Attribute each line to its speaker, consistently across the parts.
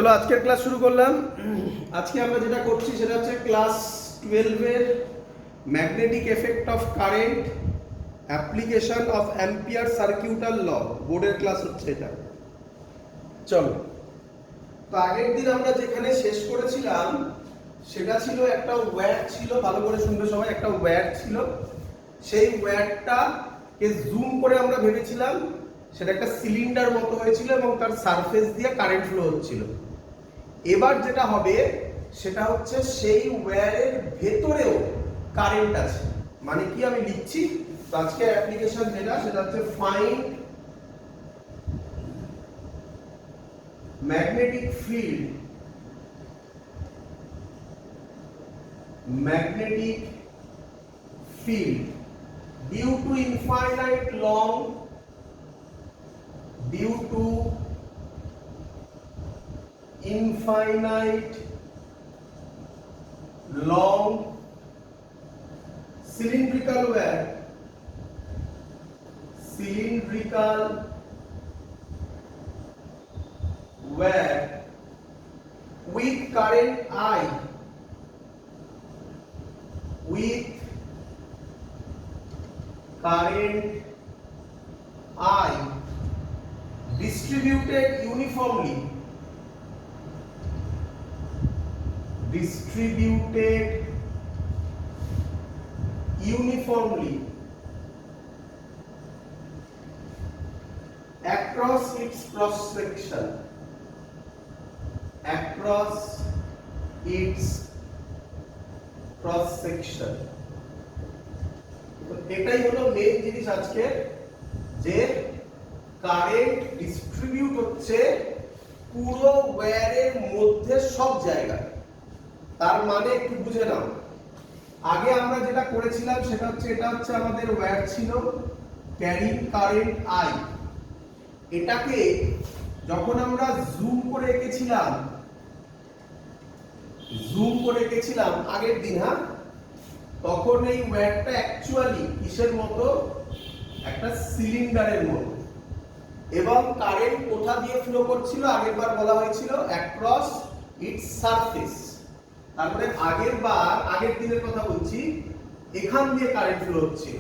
Speaker 1: চলো আজকের ক্লাস শুরু করলাম। আজকে আমরা যেটা করছি সেটা হচ্ছে ক্লাস 12 এর magnetic effect of current application of Ampere circuital law, বোর্ডের ক্লাস হচ্ছে এটা। চলো, তো আগের দিন আমরা যেখানে শেষ করেছিলাম সেটা ছিল একটা ওয়্যার ছিল, ভালো করে শুনবে সবাই, একটা ওয়্যার ছিল। সেই ওয়্যারটাকে জুম করে আমরা ভেবেছিলাম সেটা একটা সিলিন্ডার মতো হয়েছিল এবং তার সারফেস দিয়ে কারেন্ট ফ্লো হচ্ছিল। এবার যেটা হবে সেটা হচ্ছে সেই ওয়্যারের ভেতরেও কারেন্ট আছে। মানে কি আমি লিখছি, তো আজকে অ্যাপ্লিকেশন যেটা সেটা হচ্ছে find magnetic field, magnetic field due to infinite long cylindrical wire with current I, with current I distributed uniformly across its cross section, এটাই হলো মেইন জিনিস আজকে, যে কারেন্ট ডিস্ট্রিবিউট হচ্ছে পুরো ওয়্যারের মধ্যে সব জায়গায়। তার মানে একটু বুঝে নাও, আগে আমরা যেটা করেছিলাম সেটা হচ্ছে এটা হচ্ছে আমাদের ওয়্যার ছিল ক্যারিং কারেন্ট আই। এটাকে যখন আমরা জুম করে এঁকেছিলাম আগের দিন, হ্যাঁ, তখন এই ওয়্যারটা অ্যাকচুয়ালি কিসের মতো, একটা সিলিন্ডারের মতো, এবং কারেন্ট কোথা দিয়ে ফ্লো করছিল আগেরবার বলা হয়েছিল অ্যাক্রস ইটস সারফেস। তারপরে আগের দিনের কথা বলছি, এখান দিয়ে কারেন্ট ফ্লো হচ্ছিল।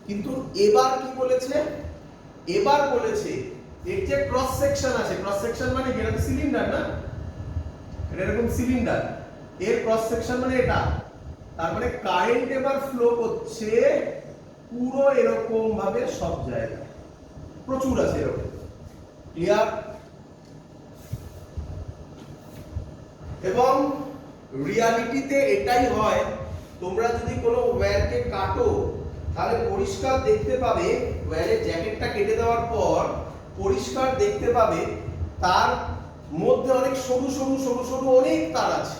Speaker 1: কিন্তু এবার কি বলেছে, এবার বলেছে এর যে ক্রস সেকশন আছে, ক্রস সেকশন মানে এটা তো সিলিন্ডার না, এটা এরকম সিলিন্ডার, এর ক্রস সেকশন মানে এটা। তারপরে কারেন্ট এবার ফ্লো করছে পুরো এরকম ভাবে সব জায়গায়, প্রচুর আছে এরকম। ক্লিয়ার? এবং রিয়ালিটিতে এটাই হয়। তোমরা যদি কোনো ওয়্যারকে কাটো তাহলে পরিষ্কার দেখতে পাবে, ওয়্যারের জ্যাকেটটা কেটে দেওয়ার পর পরিষ্কার দেখতে পাবে তার মধ্যে অনেক সরু সরু সরু সরু অনেক তার আছে।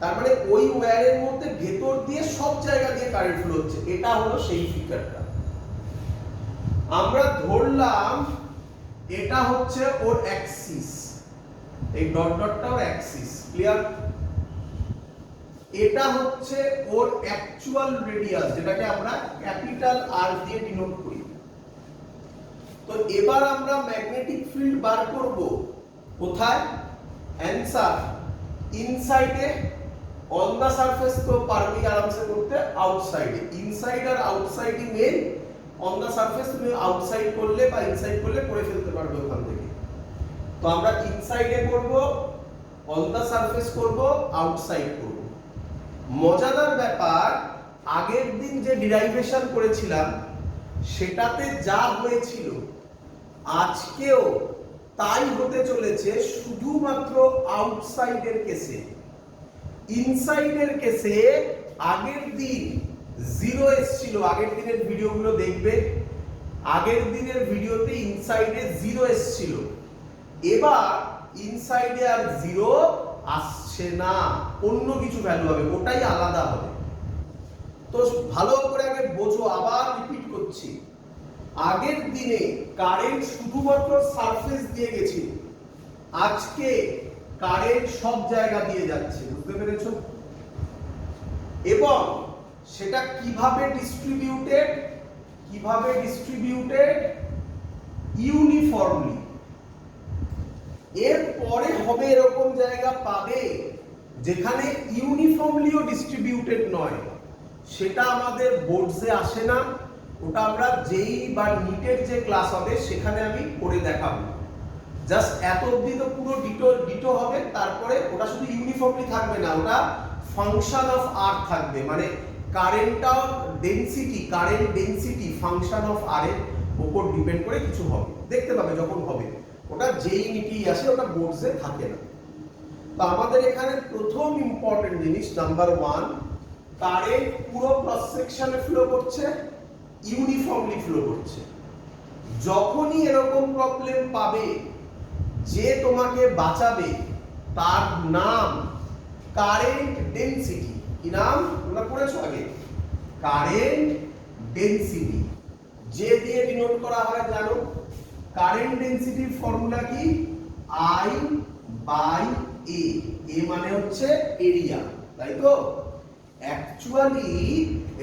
Speaker 1: তার মানে ওই ওয়্যারের মধ্যে ভেতর দিয়ে সব জায়গা দিয়ে কারেন্ট ফ্লো হচ্ছে। এটা হলো সেই ফিগারটা। আমরা ধরলাম এটা হচ্ছে ওর অ্যাক্সিস, এই ডট ডটটা ওর অ্যাক্সিস। ক্লিয়ার? এটা হচ্ছে ওর অ্যাকচুয়াল রেডিয়াস, যেটাকে আমরা ক্যাপিটাল আর দিয়ে ডিনোট করি। তো এবার আমরা ম্যাগনেটিক ফিল্ড বার করব কোথায়? অ্যানসার ইনসাইডে। অন দা সারফেস তো পারবি আরামসে করতে, আউটসাইডে। ইনসাইড আর আউটসাইডই মেন। অন দা সারফেস তুমি আউটসাইড করলে বা ইনসাইড করলে করে ফেলতে পারবে ওখান থেকে। তো আমরা ইনসাইডে করব, অন দা সারফেস করব, আউটসাইড করব। মজাদার ব্যাপার, আগের দিন যে ডিরাইভেশন করেছিলাম সেটাতে যা হয়েছিল আজকেও তাই হতে চলেছে, শুধুমাত্র আউটসাইডের কেসে। ইনসাইডের কেসে আগের দিন জিরো এসেছিল। আগের দিনের ভিডিওগুলো দেখবে, আগের দিনের ভিডিওতে ইনসাইডে জিরো এসেছিল। এবার ইনসাইডে আর জিরো আসছে না, অন্য কিছু ভ্যালু হবে, ওটাই আলাদা হবে। তো ভালো করে আগে বোঝো, আবার রিপিট করছি, আগের দিনে কারেন্ট শুধুমাত্র সারফেস দিয়ে গেছিল, আজকে কারেন্ট সব জায়গা দিয়ে যাচ্ছে। বুঝতে পেরেছো? এবং সেটা কিভাবে ডিস্ট্রিবিউটেড ইউনিফর্মলি। এর পরে হবে এরকম জায়গা পাবে যেখানে ইউনিফর্মলিও ডিস্ট্রিবিউটেড নয়, সেটা আমাদের বোর্ডসে আসে না, ওটা আমরা যেই বা নিটের যে ক্লাস হবে সেখানে আমি করে দেখাবো। জাস্ট এত অবধি তো পুরো ডিটো হবে, তারপরে ওটা শুধু ইউনিফর্মলি থাকবে না, ওটা ফাংশন অফ আর থাকবে, মানে কারেন্ট ডেনসিটি ফাংশন অফ আর এর উপর ডিপেন্ড করে কিছু হবে, দেখতে পাবে যখন হবে। ওটা যেই নিটেই আসে, ওটা বোর্ডসে থাকে না। তো আমাদের এখানে প্রথম ইম্পর্টেন্ট জিনিস নাম্বার 1, কারেন্ট পুরো ক্রস সেকশনে ফ্লো করছে, ইউনিফর্মলি ফ্লো করছে। যখনই এরকম প্রবলেম পাবে, যে তোমাকে বাঁচাবে তার নাম কারেন্ট ডেনসিটি। কি নাম তোমরা পড়েছো আগে? Current density. যে দিয়ে ডিনোট করা হয় জানো? কারেন্ট ডেনসিটির ফর্মুলা কি? I by A। A মানে হচ্ছে এরিয়া, তাই তো? অ্যাকচুয়ালি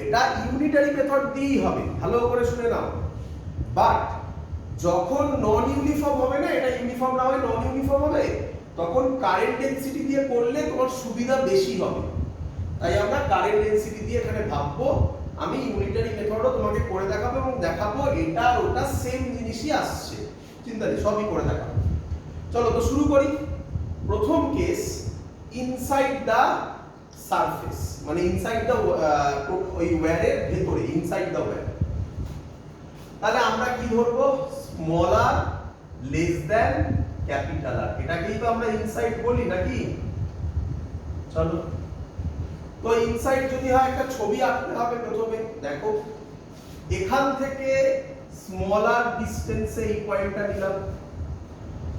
Speaker 1: এটা ইউনিটারি মেথড দিয়েই হবে, ভালো করে শুনে নাও। বাট যখন নন ইউনিফর্ম হবে না, এটা ইউনিফর্ম না হয় নন ইউনিফর্ম হবে, তখন কারেন্ট ডেনসিটি দিয়ে করলে তোমার সুবিধা বেশি হবে। তাই আমরা কারেন্ট ডেনসিটি দিয়ে এখানে ভাববো। আমি ইউনিটারি মেথডও তোমাকে করে দেখাবো এবং দেখাবো এটা ওটা সেম জিনিসই আসছে, চিন্তা নেই, সবই করে দেখাবো। চলো তো শুরু করি। প্রথম কেস, ইনসাইড দা সারফেস, মানে ইনসাইড দা ওই ওয়্যারের ভেতরে, ইনসাইড দা ওয়্যার। তাহলে আমরা কি ধরবো? স্মল আর লেস দ্যান ক্যাপিটাল আর, এটাকেই তো আমরা ইনসাইড বলি নাকি? চলো তো ইনসাইড যদি হয় একটা ছবি আঁকতে হবে প্রথমে। দেখো এখান থেকে স্মল আর ডিসটেন্সে এই পয়েন্টটা নিলাম,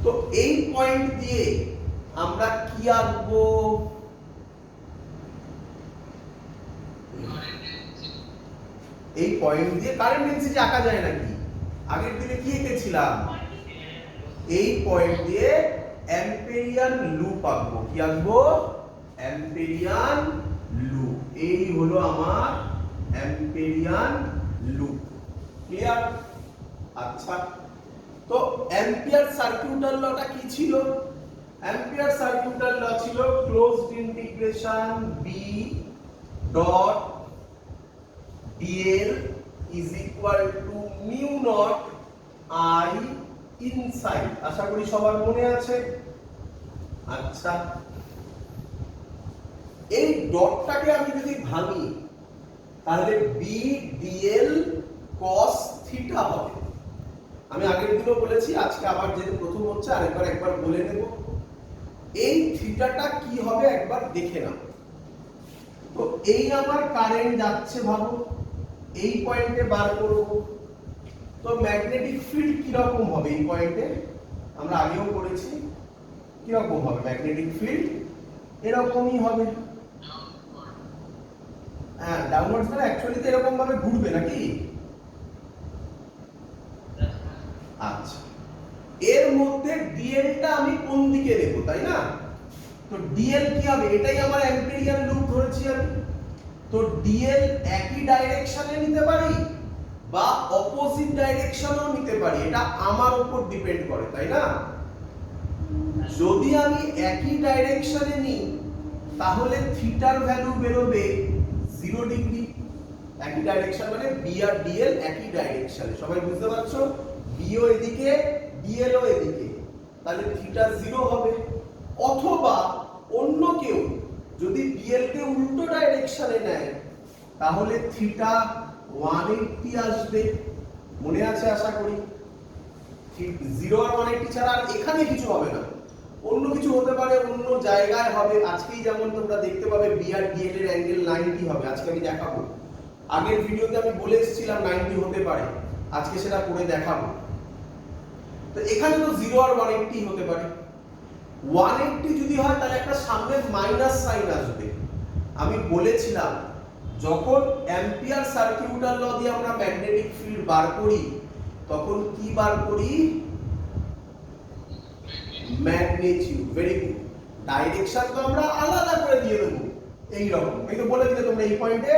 Speaker 1: তো এই পয়েন্ট দিয়ে আমরা কি আঁকবো? এই পয়েন্ট দিয়ে কারেন্ট ডেনসিটি আঁকা যায় নাকি? আগের দিনে কি এঁকেছিলাম? এই পয়েন্ট দিয়ে অ্যাম্পেরিয়ান লুপ আঁকবো। কি আঁকবো? অ্যাম্পেরিয়ান লুপ। এই হলো আমার অ্যাম্পেরিয়ান লুপ। ক্লিয়ার? আচ্ছা, তো অ্যাম্পিয়ার সার্কিউটার লটা কি ছিল? অ্যাম্পিয়ার সার্কিউটার ল ছিল closed integration B dot dl is equal to mu naught I inside। আশা করি সবার মনে আছে। আচ্ছা, এই ডটটাকে আমি যদি ভাঙি তাহলে b dl cos থিটা হবে। আমি আগের দিনও বলেছি, আজকে আবার যেহেতু প্রথম হচ্ছে একবার বলে নেব। এই থিটাটা কি হবে একবার দেখে নাও। তো এই আমার কারেন্ট যাচ্ছে, ভাবো এই পয়েন্টে বার করব। তো ম্যাগনেটিক ফিল্ড কি রকম হবে এই পয়েন্টে? আমরা আগেও করেছি। কি রকম হবে ম্যাগনেটিক ফিল্ড? এরকমই হবে। হ্যাঁ, ডাউনওয়ার্ডস মানে অ্যাকচুয়ালি তো এরকম ভাবে ঘুরবে নাকি? আচ্ছা, এর মধ্যে ডিএলটা আমি কোন দিকে নেব, তাই না? তো ডিএল কি হবে? এটাই আমার অ্যাম্পেরিয়ান লুপ ধরেছি আমি। তো ডিএল একই ডাইরেকশনে নিতে পারি বা অপোজিট ডাইরেকশনেও নিতে পারি, এটা আমার উপর ডিপেন্ড করে, তাই না? যদি আমি একই ডাইরেকশনে নিই তাহলে থিটার ভ্যালু বেরোবে 0 ডিগ্রি। একই ডাইরেকশন মানে বি আর ডিএল একই ডাইরেকশনে, সবাই বুঝতে পারছো? বিও এদিকে, ডিএলও এদিকে, তাহলে থিটা 0 হবে। অথবা অন্য কেউ যদি ডিএল কে উল্টো ডাইরেকশনে নেয় তাহলে থিটা 180 আসবে। মনে আছে আশা করি? 0 আর 180 ছাড়া আর এখানে কিছু হবে না, অন্য কিছু হতে পারে, অন্য জায়গায় হবে। আজকেই যেমন তোমরা দেখতে পাবে বি আর ডিএল এর অ্যাঙ্গেল 90 হবে, আজকে আমি দেখাবো। আগের ভিডিওতে আমি বলে এসেছিলাম 90 হতে পারে, আজকে সেটা করে দেখাবো। তো এখানে তো 0 আর 180 হতে পারে। 180 যদি হয় তাহলে একটা সামনে মাইনাস সাইন আসবে। আমি বলেছিলাম যখন অ্যাম্পিয়ার সার্কিউটার ল দিয়ে আমরা ম্যাগনেটিক ফিল্ড বার করি তখন কি বার করি? ম্যাগনিটিউড। Very good. ডাইরেকশন তো আমরা আলাদা করে দিয়ে দেব এই রকম। এই তো বলে দিলে তোমরা এই পয়েন্টে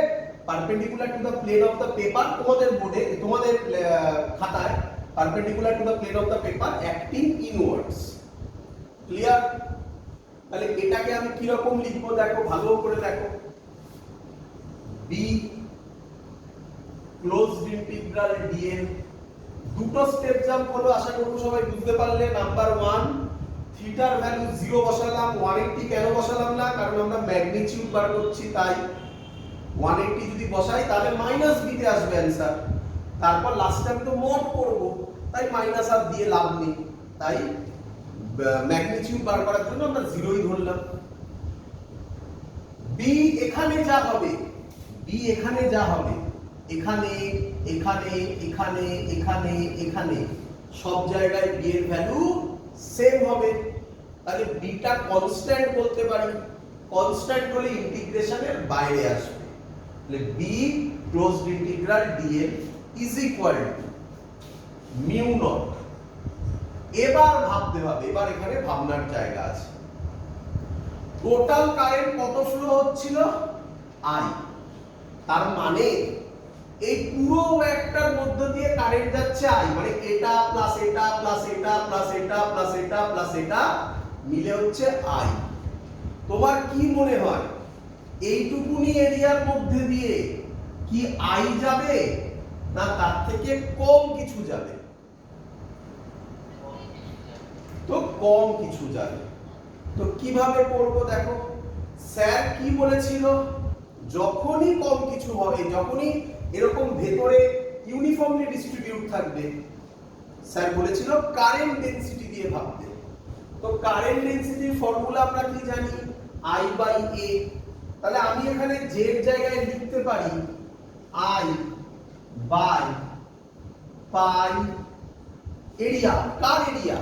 Speaker 1: perpendicular to the plane of the paper, তোমাদের বোর্ডে তোমাদের খাতায় perpendicular to the plane of the paper acting inwards. Clear? তাহলে এটাকে আমি কি রকম লিখবো দেখো, ভালো করে দেখো। বি ক্লোজড ইন্টিগ্রাল ডিএন, দুটো স্টেপ জাম্প হলো, আশা করব সবাই বুঝতে পারলে। নাম্বার 1, থিটার ভ্যালু 0 বসালাম। 180 কেন বসালাম না? কারণ আমরা ম্যাগনিটিউড বার করছি, তাই 180 যদি বসাই তাহলে মাইনাস বি তে আসবে অ্যানসার। তারপর লাস্টে আমি তো মড করব, তাই মাইনাস আর দিয়ে লাভ নেই, তাই ম্যাগনিটিউড বার করার জন্য আমরা 0ই ধরলাম। বি এখানে যা হবে, বি এখানে যা হবে, এখানে এখানে এখানে এখানে এখানে সব জায়গায় বি এর ভ্যালু সেম হবে। তাহলে বিটা কনস্ট্যান্ট বলতে পারি। কনস্ট্যান্ট হলে ইন্টিগ্রেশনের বাইরে আসবে। তাহলে B closed integral dn is equal to mu naught. এবার ভাবতে হবে, এবার এখানে ভাবনার জায়গা আছে। টোটাল কারেন্ট কত ফ্লো হচ্ছিল? আই। তার মানে এই পুরো ওয়্যারটার মধ্য দিয়ে কারেন্ট যাচ্ছে আই, মানে এটা প্লাস এটা প্লাস এটা প্লাস এটা প্লাস এটা প্লাস এটা মিলে হচ্ছে আই। তোমার কি মনে হয় এইটুকুনি এরিয়ার মধ্যে দিয়ে কি আই যাবে, না তার থেকে কম কিছু যাবে? তো কম কিছু যাবে। তো কিভাবে করব দেখো, স্যার কি বলেছিল, যখনই কম কিছু হবে, যখনই এরকম ভেতরে ইউনিফর্মলি ডিস্ট্রিবিউট থাকবে, স্যার বলেছিল কারেন্ট ডেনসিটি দিয়ে ভাবতে। তো কারেন্ট ডেনসিটির ফর্মুলা আমরা কি জানি? I by A। তাহলে আমি এখানে z এর জায়গায় লিখতে পারি I বাই পাই এরিয়া। কার এরিয়া?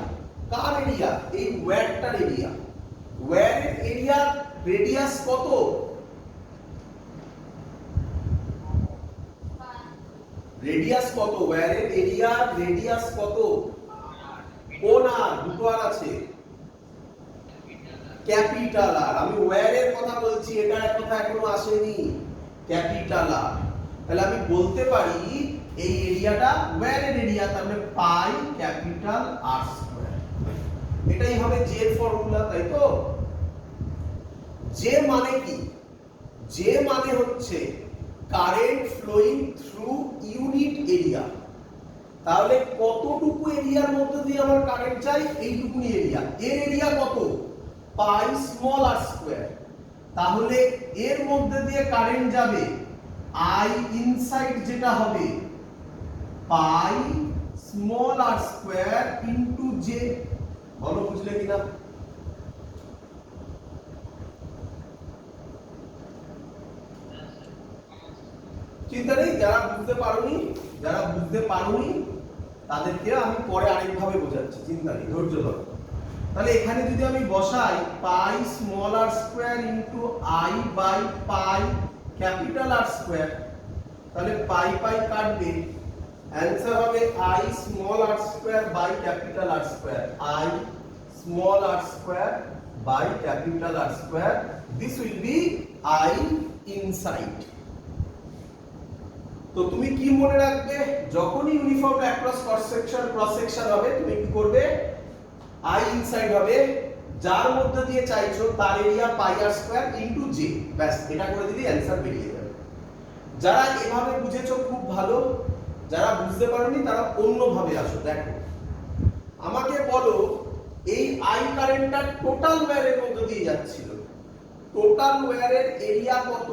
Speaker 1: কার এরিয়া? এই ওয়্যারটার এরিয়া। ওয়্যারের এরিয়া রেডিয়াস কত? রেডিয়াস কত? ওয়্যারের এরিয়া রেডিয়াস কত? কোন আর? দুটো আর আছে, ক্যাপিটাল আর। আমি ওয়্যারের কথা বলছি, এটার কথা এখনো আসেনি, ক্যাপিটাল আর। তাহলে আমি বলতে পারি এই এরিয়াটা ওয়্যারের এরিয়া, তার মানে পাই ক্যাপিটাল আর স্কয়ার। এটাই হবে জে এর ফর্মুলা, তাই তো? জে মানে কি? জে মানে হচ্ছে current flowing through unit area. তাহলে কতটুকু এরিয়ার মধ্যে দিয়ে আমার কারেন্ট চাই? এইটুকুনি এরিয়া। এর এরিয়া কত? পাই স্মল আর স্কয়ার। তাহলে এর মধ্যে দিয়ে কারেন্ট যাবে আই ইনসাইড, যেটা হবে পাই small r square into J. বলো বুঝলে কিনা? চিন্তা নেই, যারা বুঝতে পারোনি তাদেরকে আমি পরে আরেকভাবে বোঝাচ্ছি, চিন্তা নেই, ধৈর্য ধরো। তাহলে এখানে যদি আমি বসাই pi small r square into I by pi capital R square, তাহলে পাই পাই কাটবে, অ্যানসার হবে I small r square by capital R square. I small r square by capital R square, this will be I inside. তো তুমি কি মনে রাখবে, যখনই uniform across cross section হবে, তুমি কি করবে? আই ইনসাইড হবে, যার মধ্যে দিয়ে চাইছো তার এরিয়া পাই আর স্কয়ার ইনটু জে। ব্যাস, এটা করে দিলেই অ্যানসার বেরিয়ে যাবে। যারা এভাবে বুঝেছো খুব ভালো, যারা বুঝতে পারোনি তারা অন্যভাবে আসো। দেখো, আমাকে বলো এই আই কারেন্টটা টোটাল ওয়্যারের মধ্যে দিয়ে যাচ্ছিল, টোটাল ওয়্যারের এরিয়া কত?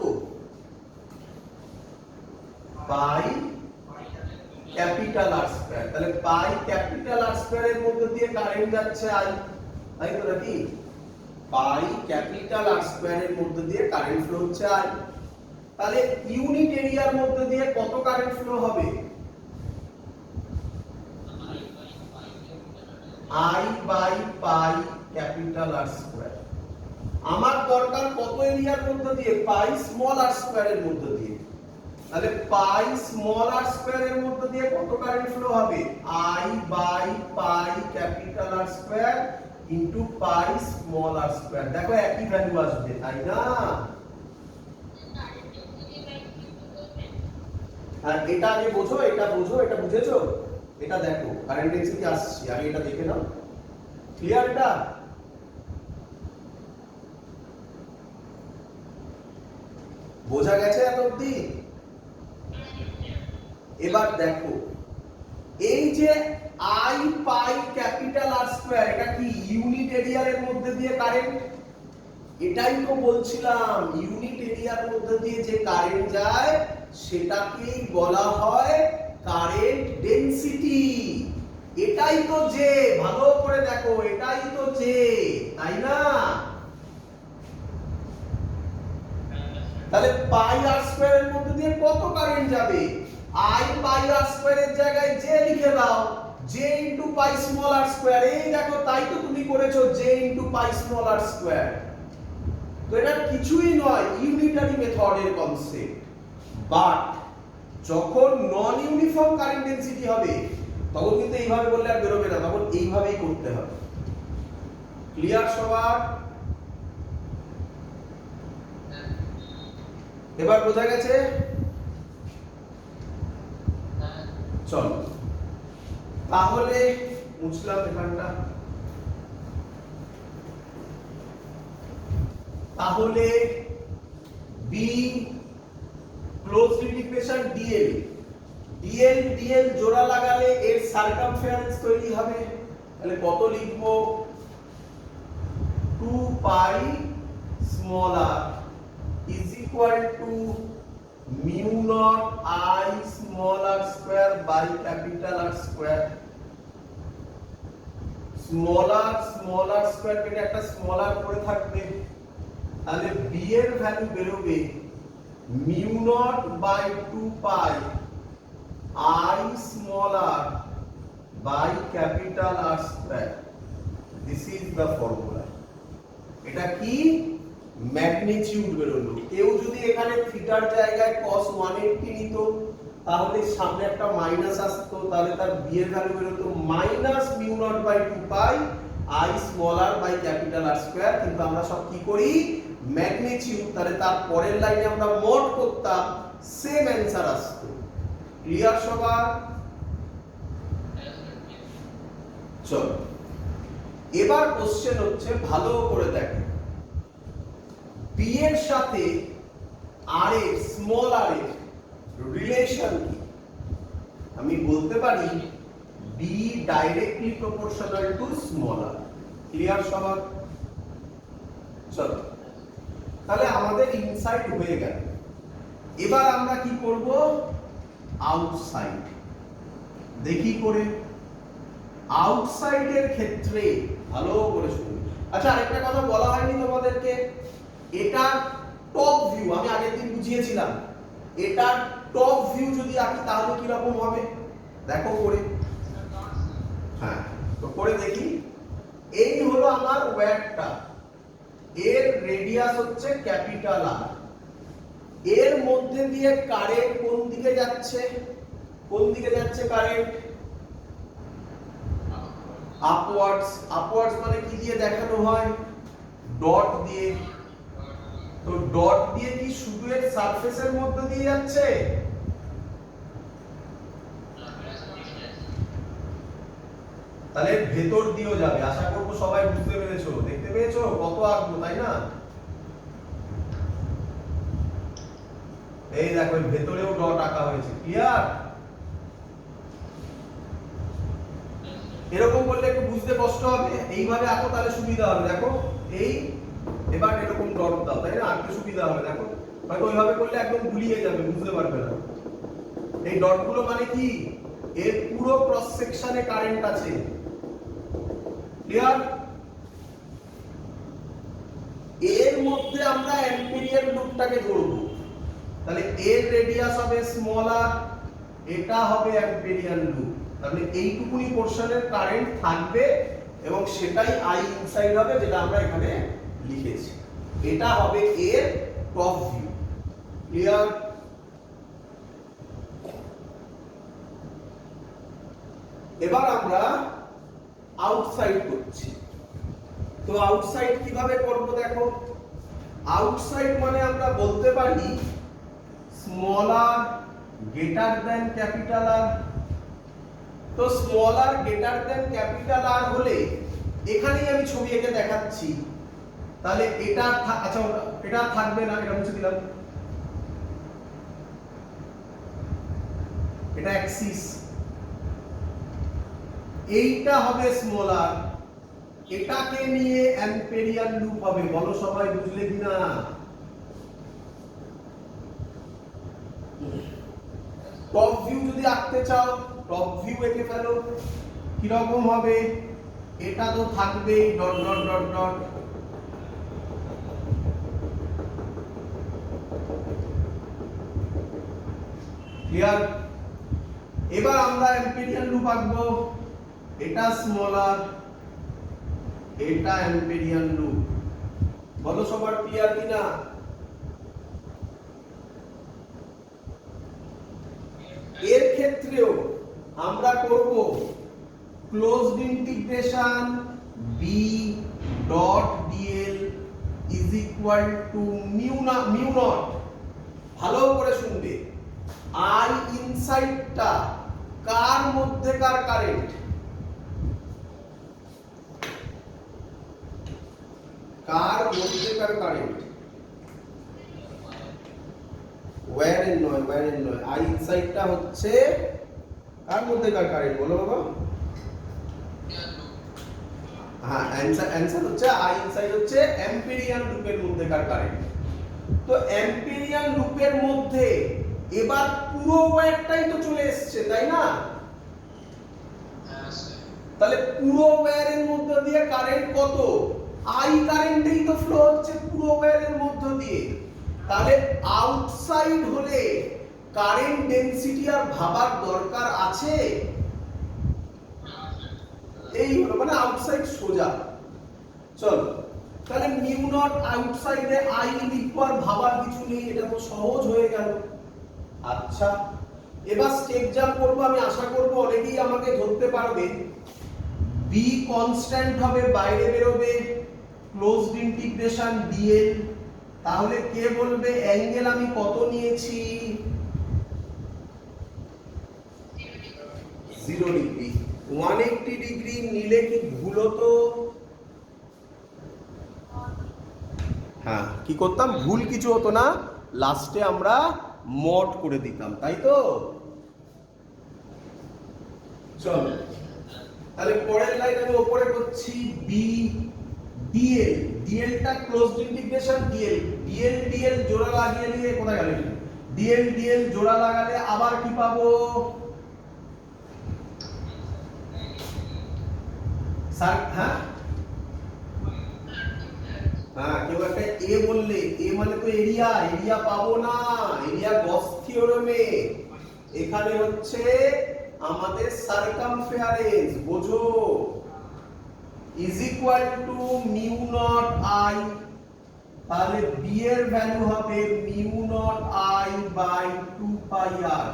Speaker 1: Pi capital R square. তাহলে পাই ক্যাপিটাল আর স্কয়ারের মধ্যে দিয়ে কারেন্ট যাচ্ছে আই, তাই তো নাকি? পাই ক্যাপিটাল আর স্কয়ারের মধ্যে দিয়ে কারেন্ট ফ্লো হচ্ছে আই। তাহলে ইউনিট এরিয়ার মধ্যে দিয়ে কত কারেন্ট ফ্লো হবে? I by pi capital R square. আমার দরকার কত এরিয়ার মধ্যে দিয়ে? পাই স্মল আর স্কয়ারের মধ্যে দিয়ে। তাহলে পাই স্মল আর স্কয়ারের মধ্যে দিয়ে কত কারেন্ট ফ্লো হবে? I by pi capital R square into pi small r square. দেখো একই ভ্যালু আসবে, তাই না? আর এটা আগে বোঝো, এটা বুঝেছো? এটা দেখো কারেন্ট ডেনসিটি আসছে, আগে এটা দেখে নাও। ক্লিয়ার? এটা বোঝা গেছে এত অবধি? এবার দেখো, এই যে I pi capital R square, এটা কি ইউনিট এরিয়ার মধ্যে দিয়ে কারেন্ট? এটাই তো বলছিলাম, ইউনিট এরিয়ার মধ্যে দিয়ে যে কারেন্ট যায় সেটাকেই বলা হয় কারেন্ট ডেনসিটি। এটাই তো যে, ভালো করে দেখো, এটাই তো যে, তাই না? তাহলে পাই আর স্কয়ারের মধ্যে দিয়ে কত কারেন্ট যাবে? আই পাই আর স্কয়ারের জায়গায় জে লিখে দাও, J into pi small r square. এই দেখো, তাই তো তুমি করেছো, J into pi small r square. তো এটা কিছুই নয়, ইউনিটারি মেথডের কনসেপ্ট। বাট যখন নন ইউনিফর্ম কারেন্ট ডেনসিটি হবে তখন কিন্তু এইভাবে বললে আর বেরোবে না, তখন এইভাবেই করতে হবে। ক্লিয়ার সবার? এবার বোঝা গেছে? চল তাহলে মুছলাম এখানটা। তাহলে B closed integration DL, DL DL জোড়া লাগালে এর সারকামফারেন্স তৈরি হবে। তাহলে কত লিখবো? 2 পাই small r is equal to mu naught I small r square by capital R square। Small r square কেটে একটা স্মল r পড়ে থাকবে, তাহলে b এর ভ্যালু বেরোবে mu naught by 2 pi I small r by capital R square। This is the formula। এটা কি? Magnitude বেরোলো। কেউ যদি এখানে থিটার জায়গায় cos 180 নিত তাহলে সামনে একটা মাইনাস আসতো, তাহলে তার b এর ভ্যালু বেরোতো minus mu naught by 2 pi I small r by capital R square। কিন্তু আমরা সব কি করি? ম্যাগনিটিউড। তাহলে তার পরের লাইনে আমরা মড করতাম, সেম অ্যানসার আসতো। ক্লিয়ার সবার? চলো এবার কোশ্চেন হচ্ছে, ভালো করে দেখো, b এর সাথে r এর স্মল r এর রিলেশন কি? আমি বলতে পারি b directly proportional to small r। Clear সবার? চলো তাহলে আমাদের ইনসাইড হয়ে গেল। এবার আমরা কি করব? আউটসাইড দেখি করে। আউটসাইডের ক্ষেত্রে ভালো করে শুনুন। আচ্ছা, আরেকটা কথা বলা হয়নি তোমাদেরকে, এটা টপ ভিউ। আমি আগের দিন বুঝিয়েছিলাম, এটা টপ ভিউ যদি আঁকি তাহলে কি রকম হবে দেখো করে। হ্যাঁ, তো করে দেখি। এই হলো আমার ওয়্যারটা, এর রেডিয়াস হচ্ছে ক্যাপিটাল আর, এর মধ্যে দিয়ে কারেন্ট কোন দিকে যাচ্ছে? কোন দিকে যাচ্ছে কারেন্ট? আপওয়ার্ডস। আপওয়ার্ডস মানে কি দিয়ে দেখানো হয়? ডট দিয়ে। তো ডট দিয়ে কি শুধু এর সারফেসের মধ্যে দিয়ে যাচ্ছে? তাহলে ভেতর দিয়েও যাবে। আশা করব সবাই বুঝতে পেরেছো, দেখতে পেয়েছো কত আঁকবো, তাই না? এই দেখো, ভেতরেও ডট আঁকা হয়েছে। ক্লিয়ার? এরকম করলে একটু বুঝতে কষ্ট হবে, এইভাবে আঁকো তাহলে সুবিধা হবে। দেখো এই, এবার এরকম ডট দাও, তাই না? আঁকতে সুবিধা হবে। দেখো হয়তো ওইভাবে করলে একদম গুলিয়ে যাবে, বুঝতে পারবে না। এই ডটগুলো মানে কি? এর পুরো ক্রস সেকশনে কারেন্ট আছে। ক্লিয়ার? এর মধ্যে আমরা অ্যাম্পিয়ার লুপটাকে ধরব। তাহলে এর রেডিয়াস হবে স্মল r, এটা হবে অ্যাম্পিয়ার লুপ। তাহলে এইটুকুনি পোরশনের কারেন্ট থাকবে এবং সেটাই I ইনসাইড হবে, যেটা আমরা এখানে লিখেছি। এটা হবে এর টপ ভিউ। ক্লিয়ার? এবার আমরা আউটসাইড করছি। তো আউটসাইড কিভাবে করব দেখো। আউটসাইড মানে আমরা বলতে পারি small r greater than capital R। তো small r greater than capital R হলে এখানেই আমি ছবি এঁকে দেখাচ্ছি। তাহলে এটা আচ্ছা, এটা থাকবে না, এটা মুছে দিলাম। এটা অ্যাক্সিস, এইটা হবে স্মল আর, এটাকে নিয়ে অ্যাম্পেরিয়ান লুপ হবে। বলো সবাই বুঝলে কিনা? টপ ভিউ যদি আঁকতে চাও টপ ভিউ এঁকে ফেলো। কিরকম হবে? এটা তো থাকবেই dot dot dot dot, clear? এবার আমরা অ্যাম্পেরিয়ান লুপ আঁকবো। এটা স্মল আর, এটা অ্যাম্পেরিয়ান লুপ। বলো সবার ক্লিয়ার কিনা? এর ক্ষেত্রেও আমরা করব closed integration b dot dl is equal to mu not. ভালো করে শুনবে, আই ইনসাইডটা কার মধ্যেকার কারেন্ট? কার মধ্যেকার কারেন্ট? ওয়্যারের নয়, ওয়্যারের নয়। আই ইনসাইডটা হচ্ছে কার মধ্যেকার কারেন্ট? বলো বাবা। হ্যাঁ, অ্যানসার হচ্ছে আই ইনসাইড হচ্ছে অ্যাম্পেরিয়ান লুপের মধ্যেকার কারেন্ট। তো অ্যাম্পেরিয়ান লুপের মধ্যে এবার পুরো ওয়্যারটাই তো চলে এসেছে, তাই না? তাহলে পুরো ওয়্যারের মধ্যে দিয়ে কারেন্ট কত? আই কারেন্টেই তো ফ্লো হচ্ছে পুরো ওয়্যারের মধ্য দিয়ে। তাহলে আউটসাইড হলে কারেন্ট ডেনসিটি আর ভাবার দরকার আছে? এই হলো মানে আউটসাইড সোজা। চলো তাহলে মিউ নট আউটসাইডে আই লিখবো, আর ভাবার কিছু নেই, এটা তো সহজ হয়ে গেল। আচ্ছা, এবার স্টেপ জাম্প করব। আমি আশা করব অনেকেই আমাকে ধরতে পারবে। বি কনস্ট্যান্ট হবে, বাইরে বেরোবে, ক্লোজড ইন্টিগ্রেশন dl। তাহলে কে বলবে অ্যাঙ্গেল আমি কত নিয়েছি? 0 ডিগ্রি। 180 ডিগ্রি নিলে কি ভুল হতো? হ্যাঁ, কি করতাম? ভুল কিছু হতো না, লাস্টে আমরা মড করে দিতাম, তাই তো? চলো তাহলে পরের লাইন আমি উপরে করছি বি dl। dl টা ক্লোজড ইন্টিগ্রেশন dl, dl জোড়া লাগিয়ে নিয়ে কোথায় গেল? dl জোড়া লাগালে আবার কি পাবো? স্যার হ্যাঁ হ্যাঁ, কেউ একটা এ বললে, এ মানে তো এরিয়া, এরিয়া পাবো না, এরিয়া গস থিওরেমে। এখানে হচ্ছে আমাদের সারকামফারেন্স, বোঝো, is equal to mu not I. তাহলে বি এর ভ্যালু হবে mu not I by 2 pi আর।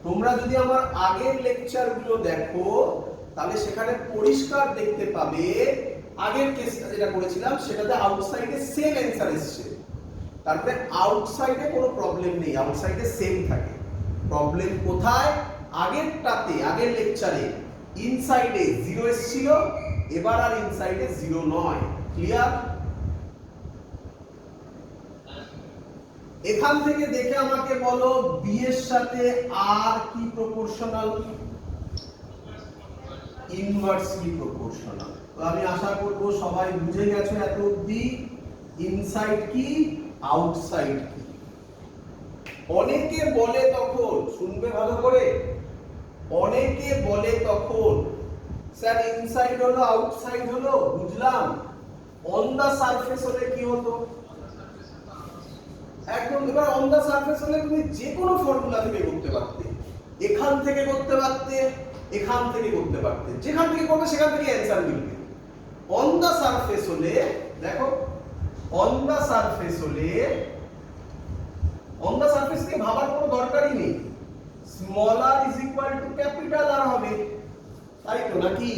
Speaker 1: তোমরা যদি আমার আগের লেকচারগুলো দেখো তাহলে সেখানে পরিষ্কার দেখতে পাবে আগের কেসটা যেটা করেছিলাম সেটাতে আউটসাইডে সেম অ্যানসার এসেছে। তারপরে আউটসাইডে কোনো প্রবলেম নেই, আউটসাইডে সেম থাকে। প্রবলেম কোথায়? আগেরটাতে, আগের লেকচারে ইনসাইডে 0 এসেছিল, এবার আর ইনসাইডে 0 নয়। ক্লিয়ার? এখান থেকে দেখে আমাকে বলো বি এর সাথে আর কি প্রপোর্শনাল? Inversely proportional. তো আমি আশা করব সবাই বুঝে গেছো এত অবধি ইনসাইড কি আউটসাইড কি। অনেকে বলে তখন, শুনবে ভালো করে, অনেকে বলে তখন স্যার ইনসাইড হলো আউটসাইড হলো বুঝলাম, অন দা সারফেস হলে কি হতো? একদম। এবার অন দা সারফেস হলে তুমি যে কোনো ফর্মুলা থেকে করতে পারতে, এখান থেকে করতে পারতে, এখান থেকে করতে পারতে, যেখান থেকে করবে সেখান থেকে অ্যানসার মিলবে। অন দা সারফেস হলে দেখো, অন দা সারফেস হলে, অন দা সারফেস নিয়ে ভাবার কোনো দরকারই নেই। Small r is equal to capital R হবে, তাই তো নাকি?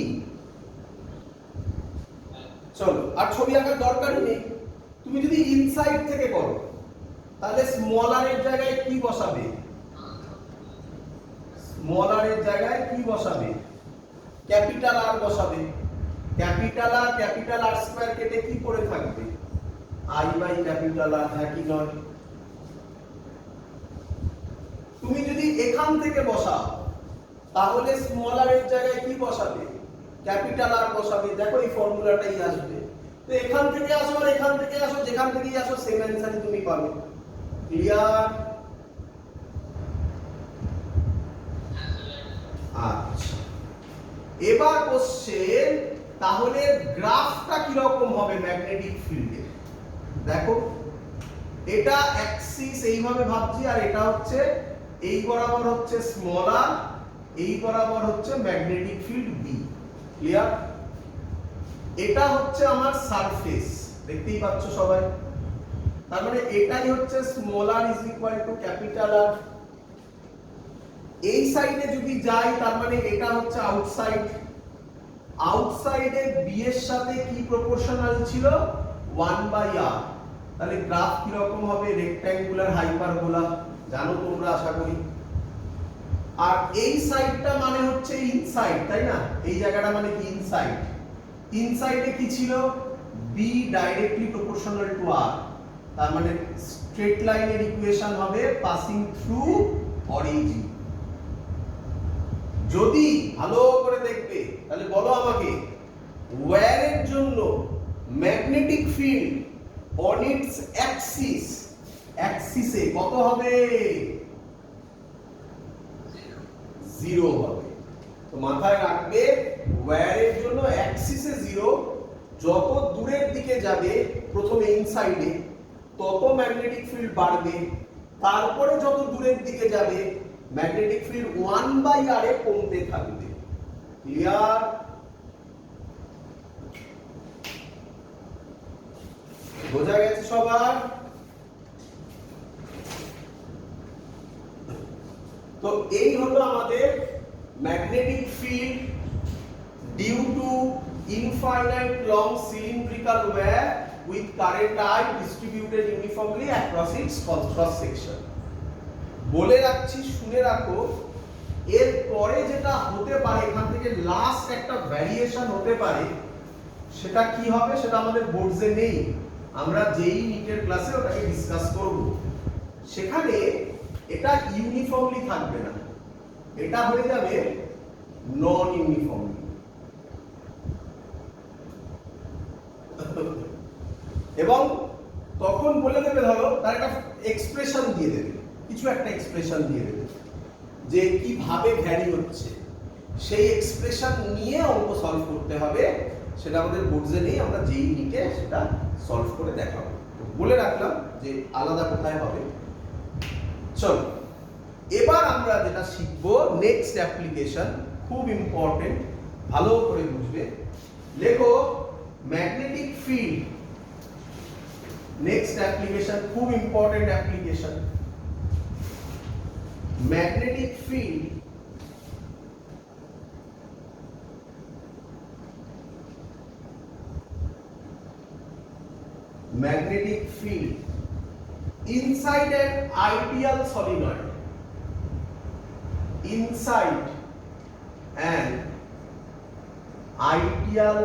Speaker 1: চলো, আর ছবি আঁকার দরকারই নেই। তুমি যদি ইনসাইড থেকে করো তাহলে স্মল আর এর জায়গায় কি বসাবে? স্মল আর এর জায়গায় কি বসাবে? ক্যাপিটাল আর বসাবে। ক্যাপিটাল আর স্কয়ার কেটে কি পড়ে থাকবে? আই বাই ক্যাপিটাল আর, হ্যাঁ কি নয়? তুমি যদি এখান থেকে বসাও তাহলে স্মলার এর জায়গায় কি বসাবে, ক্যাপিটাল আর বসাবে। দেখো এই ফর্মুলাটাই আসবে। তো এখান থেকে আসো আর এখান থেকে আসো, যেখান থেকেই আসো সেম অ্যানসারই তুমি পাবে। ক্লিয়ার? আচ্ছা, এবার কোশ্চেন, তাহলে গ্রাফটা কি রকম হবে ম্যাগনেটিক ফিল্ডের? দেখো এটা অ্যাক্সিস এইভাবে ভাবছি, আর এটা হচ্ছে এই বরাবর হচ্ছে স্মল আর, এই বরাবর হচ্ছে ম্যাগনেটিক ফিল্ড বি। ক্লিয়ার? এটা হচ্ছে আমার সারফেস, দেখতেই পাচ্ছ সবাই। তার মানে এটাই হচ্ছে small r is equal to capital R. এই সাইডে যদি যাই তার মানে এটা হচ্ছে আউটসাইড। আউটসাইডে বি এর সাথে কি প্রপোর্শনাল ছিল? 1/r। তাহলে গ্রাফ কি রকম হবে? রেক্ট্যাঙ্গুলার হাইপারবোলা, জানো তোমরা আশা করি। আর এই সাইডটা মানে হচ্ছে ইনসাইড, তাই না? এই জায়গাটা মানে কি? ইনসাইড। ইনসাইডে কি ছিল? বি ডাইরেক্টলি প্রপোর্শনাল টু আর। তার মানে স্ট্রেট লাইনের ইকুয়েশন হবে পাসিং থ্রু অরিজিন। যদি ভালো করে দেখবে তাহলে বলো আমাকে, ওয়্যার এর জন্য magnetic field on its axis, অ্যাক্সিসে কত হবে? 0 হবে। তো মাথায় রাখবে, ওয়্যার এর জন্য অ্যাক্সিসে 0, যত দূরের দিকে যাবে প্রথমে ইনসাইডে তত ম্যাগনেটিক ফিল্ড বাড়বে, তারপরে যত দূরের দিকে যাবে ম্যাগনেটিক ফিল্ড 1/r এ কমতে থাকবে। ক্লিয়ার? বোঝা গেছে সবার? তো এই হলো আমাদের magnetic field due to infinite long cylindrical wire with current I distributed uniformly across its cross section। বলে রাখছি, শুনে রাখো, এর পরে যেটা হতে পারে, এখান থেকে লাস্ট একটা ভ্যারিয়েশন হতে পারে, সেটা কি হবে সেটা আমাদের বোর্ডসে নেই, আমরা যেই নিটের ক্লাসে ওটাকে ডিসকাস করব। সেখানে এটা ইউনিফর্মলি থাকবে না, এটা হয়ে যাবে নন ইউনিফর্মলি। এবং তখন বলে দেবে, ধরো তার একটা এক্সপ্রেশন দিয়ে দেবে, কিছু একটা এক্সপ্রেশন দিয়ে দেবে যে কিভাবে ভ্যারি হচ্ছে, সেই এক্সপ্রেশন নিয়ে অঙ্ক সলভ করতে হবে। সেটা আমাদের বোর্ডসে নেই, আমরা যেই নিটে সেটা সলভ করে দেখাবো। বলে রাখলাম যে আলাদা কোথায় হবে। চলো এবার আমরা যেটা শিখবো, নেক্সট অ্যাপ্লিকেশন, খুব ইম্পর্টেন্ট, ভালো করে বুঝবে। লেখো ম্যাগনেটিক ফিল্ড। নেক্সট অ্যাপ্লিকেশন খুব important application, magnetic field magnetic field inside an ideal solenoid, inside an ideal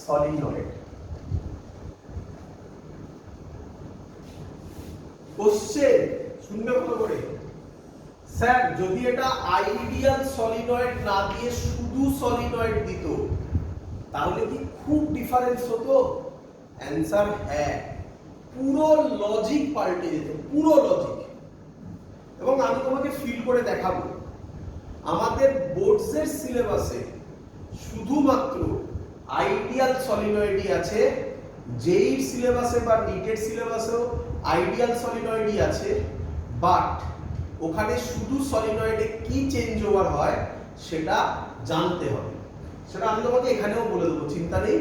Speaker 1: solenoid। Question শুনবে ভালো করে, স্যার যদি এটা আইডিয়াল সলিনয়েড না দিয়ে শুধু সলিনয়েড দিত তাহলে কি খুব ডিফারেন্স হতো? অ্যান্সার হ্যাঁ, পুরো লজিক পাল্টে যেত, পুরো লজিক। এবং আমি তোমাকে ফিল করে দেখাবো, আমাদের বোর্ডসের সিলেবাসে শুধুমাত্র আইডিয়াল সলিনয়েডই আছে, যেই সিলেবাসে বা নিটের সিলেবাসেও আইডিয়াল সলিনয়েডই আছে, বাট ওখানে শুধু সলিনয়েডে কি চেঞ্জ ওভার হয় সেটা জানতে হবে। সেটা আমি তোমাকে এখানেও বলে দেবো, চিন্তা নেই।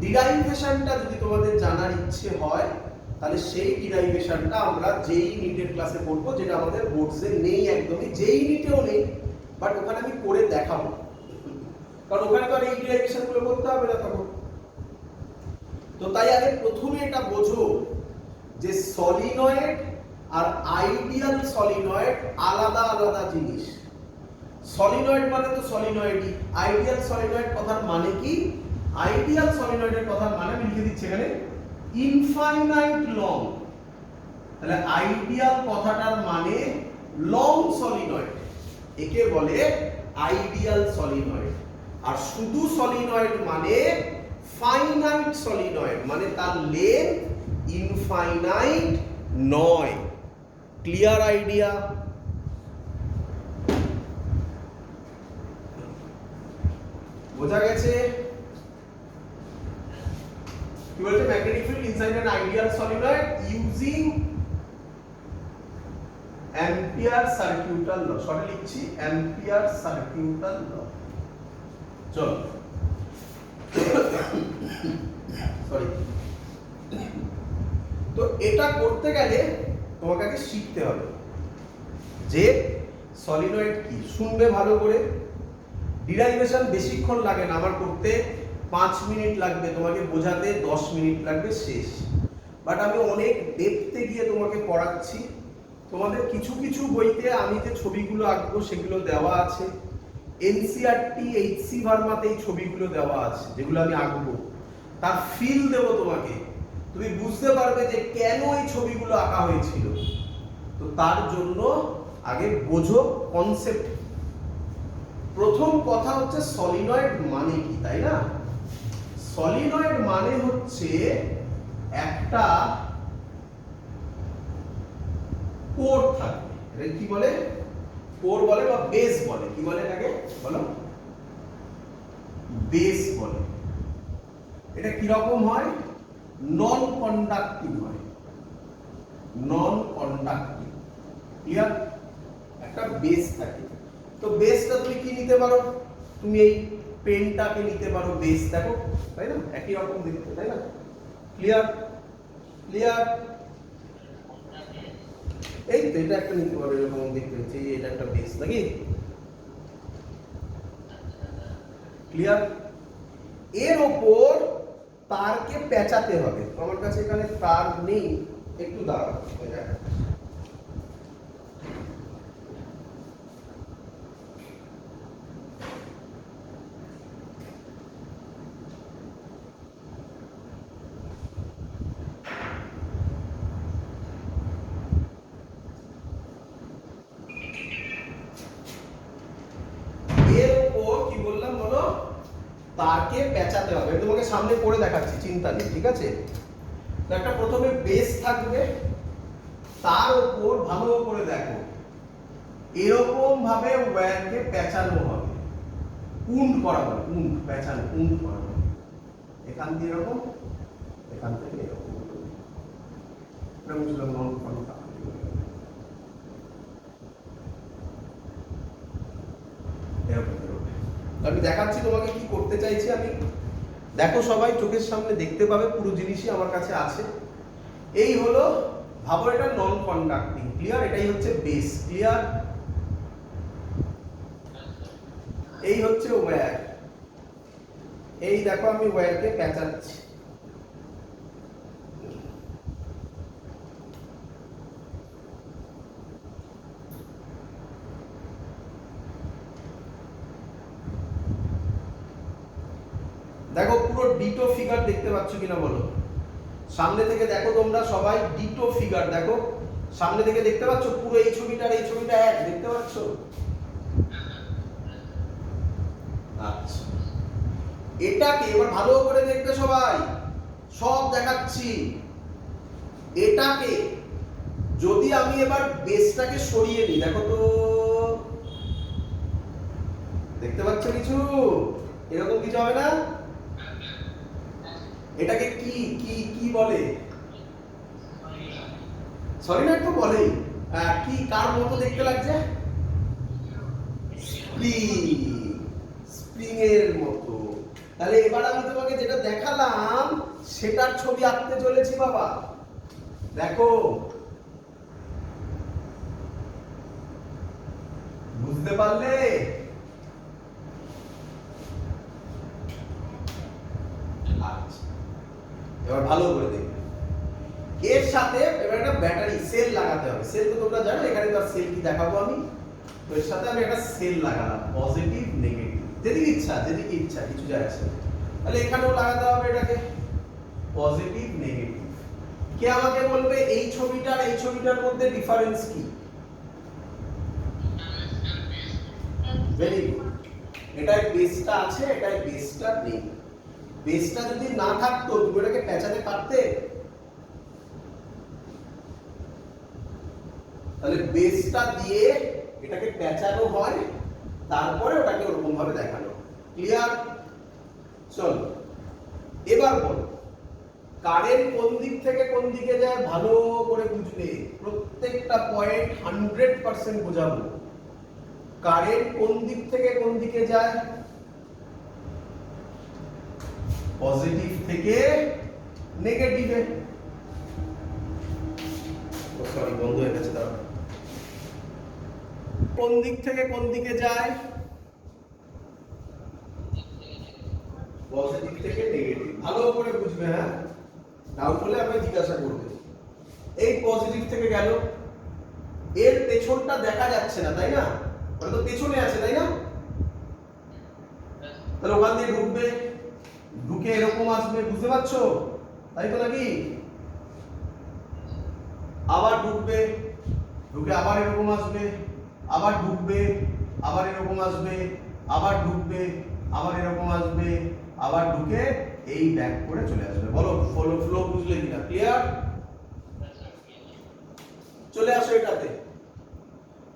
Speaker 1: ডিরাইভেশনটা যদি তোমাদের জানার ইচ্ছে হয় তাহলে সেই ডিরাইভেশনটা আমরা যেই নিটের ক্লাসে পড়বো, যেটা আমাদের বোর্ডসে নেই একদমই, যেই নিটেও নেই, বাট ওখানে আমি করে দেখাবো, কারণ ওখানে তো আর এই ডিরাইভেশনগুলো করতে হবে না তখন। তো তাই আগে প্রথমে এটা বোঝো যে সলিনয়েড আর আইডিয়াল সলিনয়েড আলাদা আলাদা জিনিস। সলিনয়েড মানে তো সলিনয়েডই, আইডিয়াল সলিনয়েড কথার মানে কি? আইডিয়াল সলিনয়েডের কথার মানে আমি লিখে দিচ্ছি এখানে, ইনফাইনাইট লং। তাহলে আইডিয়াল কথাটার মানে লং সলিনয়েড, একে বলে আইডিয়াল সলিনয়েড। আর শুধু সলিনয়েড মানে ফাইনাইট সলিনয়েড, মানে তার লেন্থ ইনফাইনাইট নয়। Clear idea? বোঝা গেছে? কি বলছে? Magnetic field inside an ideal solenoid using Ampere circuital law. শর্টে লিখছি অ্যাম্পিয়ার সার্কিউটাল ল। চলো সরি। তো এটা করতে গেলে তোমাকে আগে শিখতে হবে যে সলিনয়েড কি। শুনবে ভালো করে। ডিরাইভেশন বেশিক্ষণ লাগে না আমার করতে, 5 মিনিট লাগবে, তোমাকে বোঝাতে 10 মিনিট লাগবে, শেষ। বাট আমি অনেক ডেপথে গিয়ে তোমাকে পড়াচ্ছি। তোমাদের কিছু কিছু বইতে আমি যে ছবিগুলো আঁকবো সেগুলো দেওয়া আছে, এনসিইআরটি এইচসি ভার্মাতে এই ছবিগুলো দেওয়া আছে যেগুলো আমি আঁকবো, তার ফিল দেবো তোমাকে। তুমি বুঝতে পারবে যে কেন এই ছবিগুলো আঁকা হয়েছিল। তো তার জন্য আগে বোঝো কনসেপ্ট। প্রথম কথা হচ্ছে সলিনয়েড মানে কি, তাই না? সলিনয়েড মানে হচ্ছে একটা কোর থাকবে। এটা কি বলে? কোর বলে বা বেস বলে। কি বলে এটাকে? বলো। বেস বলে। এটা কি রকম হয়? নন কন্ডাক্টিং হয়। নন কন্ডাক্টিং। ক্লিয়ার? একটা বেস থাকে। তো বেসটা তুমি কি নিতে পারো? তুমি এই পেনটাকে নিতে পারো বেস, দেখো, তাই না? একই রকম দেখতে, তাই না? ক্লিয়ার? ক্লিয়ার? এই তো এটা একটা নিতে পারো, এরকম দেখতে হচ্ছে, এটা একটা বেস নাকি? ক্লিয়ার? এর ওপর তারকে পেঁচাতে হবে। আমার কাছে এখানে তার নেই, একটু দাঁড়াও। তারকে পেঁচাতে হবে। আমি তোমাকে সামনে করে দেখাচ্ছি, চিন্তা নেই, ঠিক আছে? তো একটা প্রথমে বেস থাকবে, তার উপর ভালো করে দেখো এরকম ভাবে ওয়্যারকে পেঁচানো হবে, উন্ড করা হবে, উন্ড পেঁচানো, উন্ড করা হবে। এখান দিয়ে এরকম, এখান থেকে এরকম। এটা বুঝলাম নন কন্ডাক্টিং। আমি দেখাচ্ছি তোমাকে কি করতে চাইছি আমি। দেখো সবাই চোখের সামনে দেখতে পাবে, পুরো জিনিসই আমার কাছে আছে। এই হলো, ভাবো এটা নন কন্ডাক্টিং। ক্লিয়ার? এটাই হচ্ছে বেস। ক্লিয়ার? এই হচ্ছে ওয়্যার। এই দেখো আমি ওয়্যারকে পেঁচাচ্ছি। দেখো পুরো ডিটো ফিগার দেখতে পাচ্ছ কিনা বলো? সামনে থেকে দেখো তোমরা সবাই, ডিটো ফিগার দেখো সামনে থেকে দেখতে পাচ্ছ? পুরো এই ছবিটা আর এই ছবিটা এক দেখতে পাচ্ছ? আচ্ছা, এটাকে এবার ভালো করে দেখবে সবাই, সব দেখাচ্ছি। এটাকে যদি আমি এবার বেসটাকে সরিয়ে নিই, দেখো তো, দেখতে পাচ্ছ কিছু? এরকম কিছু হবে না? এটাকে কি কি কি বলে? সলিনয়েড তো বলেই। কি কার মতো দেখতে লাগছে? স্প্রিং, স্প্রিং এর মতো। তাহলে এবার আমি তোমাকে যেটা দেখালাম সেটার ছবি আঁকতে চলেছি বাবা। দেখো, বুঝতে পারলে? আচ্ছা, এবার ভালো করে দেখবে। এর সাথে এবার একটা ব্যাটারি সেল লাগাতে হবে। সেল তো তোমরা জানো, এখানে তো সেল কি দেখাবো আমি। তো এর সাথে আমি একটা সেল লাগালাম, পজিটিভ নেগেটিভ, যেদিকে ইচ্ছা, কিছু যায় আসে। তাহলে এখানেও লাগাতে হবে এটাকে পজিটিভ নেগেটিভ। কে আমাকে বলবে এই ছবিটার এই ছবিটার মধ্যে ডিফারেন্স কি? Very good. এটাই বেসটা আছে, এটাই বেসটা নেই। বেসটা যদি না থাকতো তুমি এটাকে পেঁচাতে পারতে? তাহলে বেসটা দিয়ে এটাকে পেঁচানো হয়, তারপরে ওটাকে ওরকম ভাবে দেখানো। ক্লিয়ার? চলো এবার বলো, কারেন্ট কোন দিক থেকে কোন দিকে যায় ভালো করে বুঝবে, প্রত্যেকটা পয়েন্ট 100% বোঝাবো। কারেন্ট কোন দিক থেকে কোন দিকে যায়? পজিটিভ থেকে নেগেটিভে। সরি, বন্ধ হয়ে গেছে। তার কোন দিক থেকে কোন দিকে যায়? পজিটিভ থেকে নেগেটিভ। ভালো করে বুঝবে, হ্যাঁ? ডাউট হলে আমি জিজ্ঞাসা করবে। এই পজিটিভ থেকে গেল, এর পেছনটা দেখা যাচ্ছে না, তাই না? ওটা তো পেছনে আছে, তাই না? তাহলে ওখান দিয়ে ঢুকবে, ঢুকে এরকম আসবে, বুঝতে পারছো? তাই তো নাকি? আবার ঢুকবে, ঢুকে আবার এরকম আসবে, আবার ঢুকবে, আবার এরকম আসবে, আবার ঢুকবে, আবার এরকম আসবে, আবার ঢুকে এই ব্যাক করে চলে আসবে। বলো ফ্লো বুঝলে কিনা? ক্লিয়ার? চলে আসো এটাতে,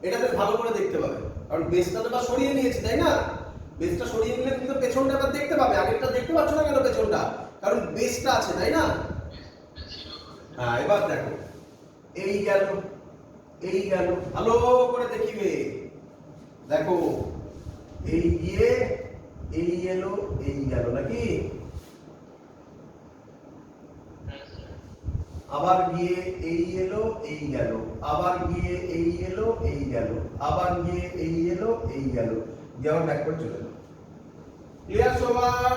Speaker 1: এটাতে ভালো করে দেখতে পাবে, কারণ বেসটা তো বা সরিয়ে নিয়েছি, তাই না? বেসটা সরিয়ে নিলে তুমি তো পেছনটা আবার দেখতে পাবে। আগেরটা দেখতে পাচ্ছ না কেন পেছনটা? কারণ বেসটা আছে, তাই না? হ্যাঁ, এবার দেখো, এই গেল, এই গেল, ভালো করে দেখিবে। দেখো, এই গিয়ে এই এলো, এই গেল নাকি? আবার গিয়ে এই এলো, এই গেল, আবার গিয়ে এই এলো, এই গেল, আবার গিয়ে এই এলো, এই গেল, গিয়ে আবার ব্যাক করে চলে এলো। ক্লিয়ার সবার?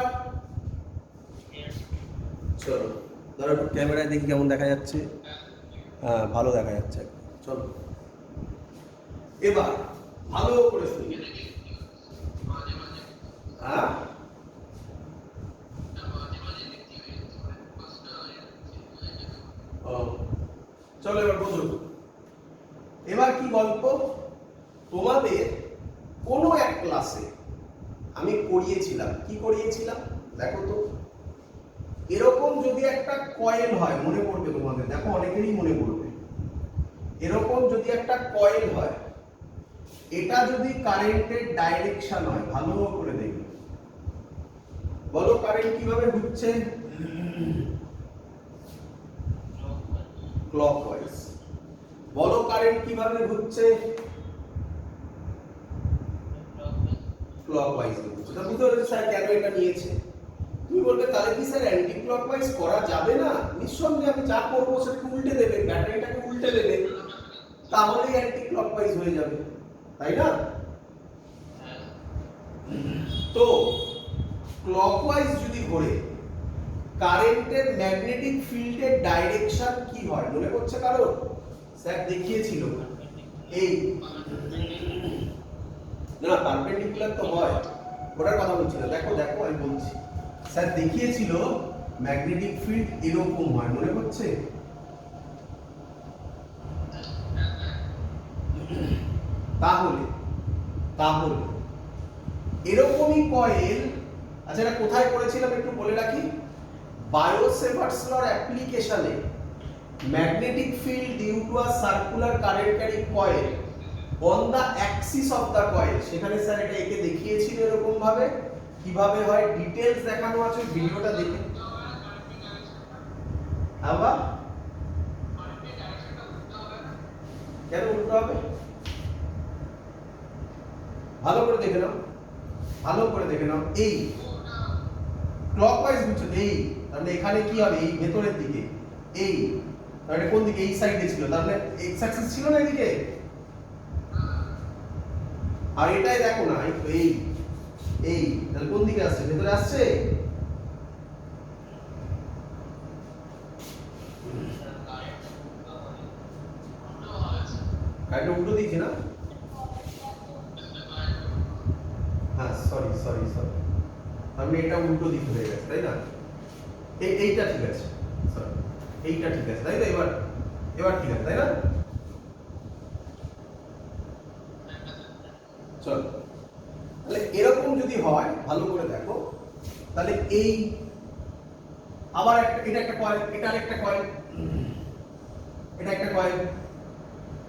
Speaker 1: চলো ধরো একটু ক্যামেরায় দেখি কেমন দেখা যাচ্ছে। হ্যাঁ, ভালো দেখা যাচ্ছে। চলো এবার ভালো করে শুনি। হ্যাঁ, চলো এবার বুঝো। এবার কি গল্প, তোমাদের কোনো এক ক্লাসে আমি করিয়েছিলাম, কি করিয়েছিলাম দেখো তো। এরকম যদি একটা কয়েল হয়, মনে পড়বে তোমাদের, দেখো অনেকেরই মনে পড়বে। এরকম যদি একটা কয়েল হয়, এটা যদি কারেন্টের ডাইরেকশন হয়, ভালো করে দেখবে। বলো কারেন্ট কিভাবে ঘুরছে? ক্লকওয়াইজ। বলো কারেন্ট কিভাবে ঘুরছে? ক্লকওয়াইজ ঘুরছে। তা বুঝতে পারছো স্যার কেন এটা নিয়েছে? তুমি বলবে তাহলে কি স্যার অ্যান্টি ক্লকওয়াইজ করা যাবে না? নিঃসন্দেহে আমি যা করবো সেটাকে উল্টে দেবে, ব্যাটারিটাকে উল্টে দেবে, তাহলেই অ্যান্টি ক্লকওয়াইজ হয়ে যাবে, তাই না? তো ক্লকওয়াইজ যদি ঘোরে, কারেন্টের ম্যাগনেটিক ফিল্ডের ডাইরেকশন কি হয় মনে করছে কারো? স্যার দেখিয়েছিল, এই না পারপেন্ডিকুলার তো হয়, ওটার কথা বলছি না। দেখো দেখো আমি বলছি, স্যার দেখিয়েছিল ম্যাগনেটিক ফিল্ড এরকম হয়, মনে হচ্ছে? তাহলে তাহলে এরকমই কয়েল, আচ্ছা এটা কোথায় করেছিলাম একটু বলে রাখি। বায়োসেভার্টস লর অ্যাপ্লিকেশনে magnetic field due to a circular current carrying coil on the axis of the coil, সেখানে স্যার এটা একে দেখিয়েছিল এরকম ভাবে। কিভাবে হয় ডিটেইলস দেখানো আছে, ভিডিওটা দেখে। আবার কেন উল্টো হবে? ভালো করে দেখে নাও, ভালো করে দেখে নাও। এই ক্লকওয়াইজ বুঝছো? এই তাহলে এখানে কি হবে? এই ভেতরের দিকে, এই তাহলে কোন দিকে? এই সাইডে ছিল, তাহলে এক্স অ্যাক্সিস ছিল না এদিকে। আর এটাই দেখো না, এই এই তাহলে কোন দিকে আসছে? ভেতরে আসছে। কারেন্ট উল্টো দিয়েছি না? হ্যাঁ, সরি সরি সরি, আমি এটা উল্টো দিক হয়ে গেছে, তাই না? এইটা ঠিক আছে, সরি। এইটা ঠিক আছে তাই তো? এবার এবার ঠিক আছে তাই না? চলো তাহলে এরকম যদি হয় ভালো করে দেখো, তাহলে এই আবার এটা একটা কয়েল, এটা আরেকটা কয়েল, এটা একটা কয়েল,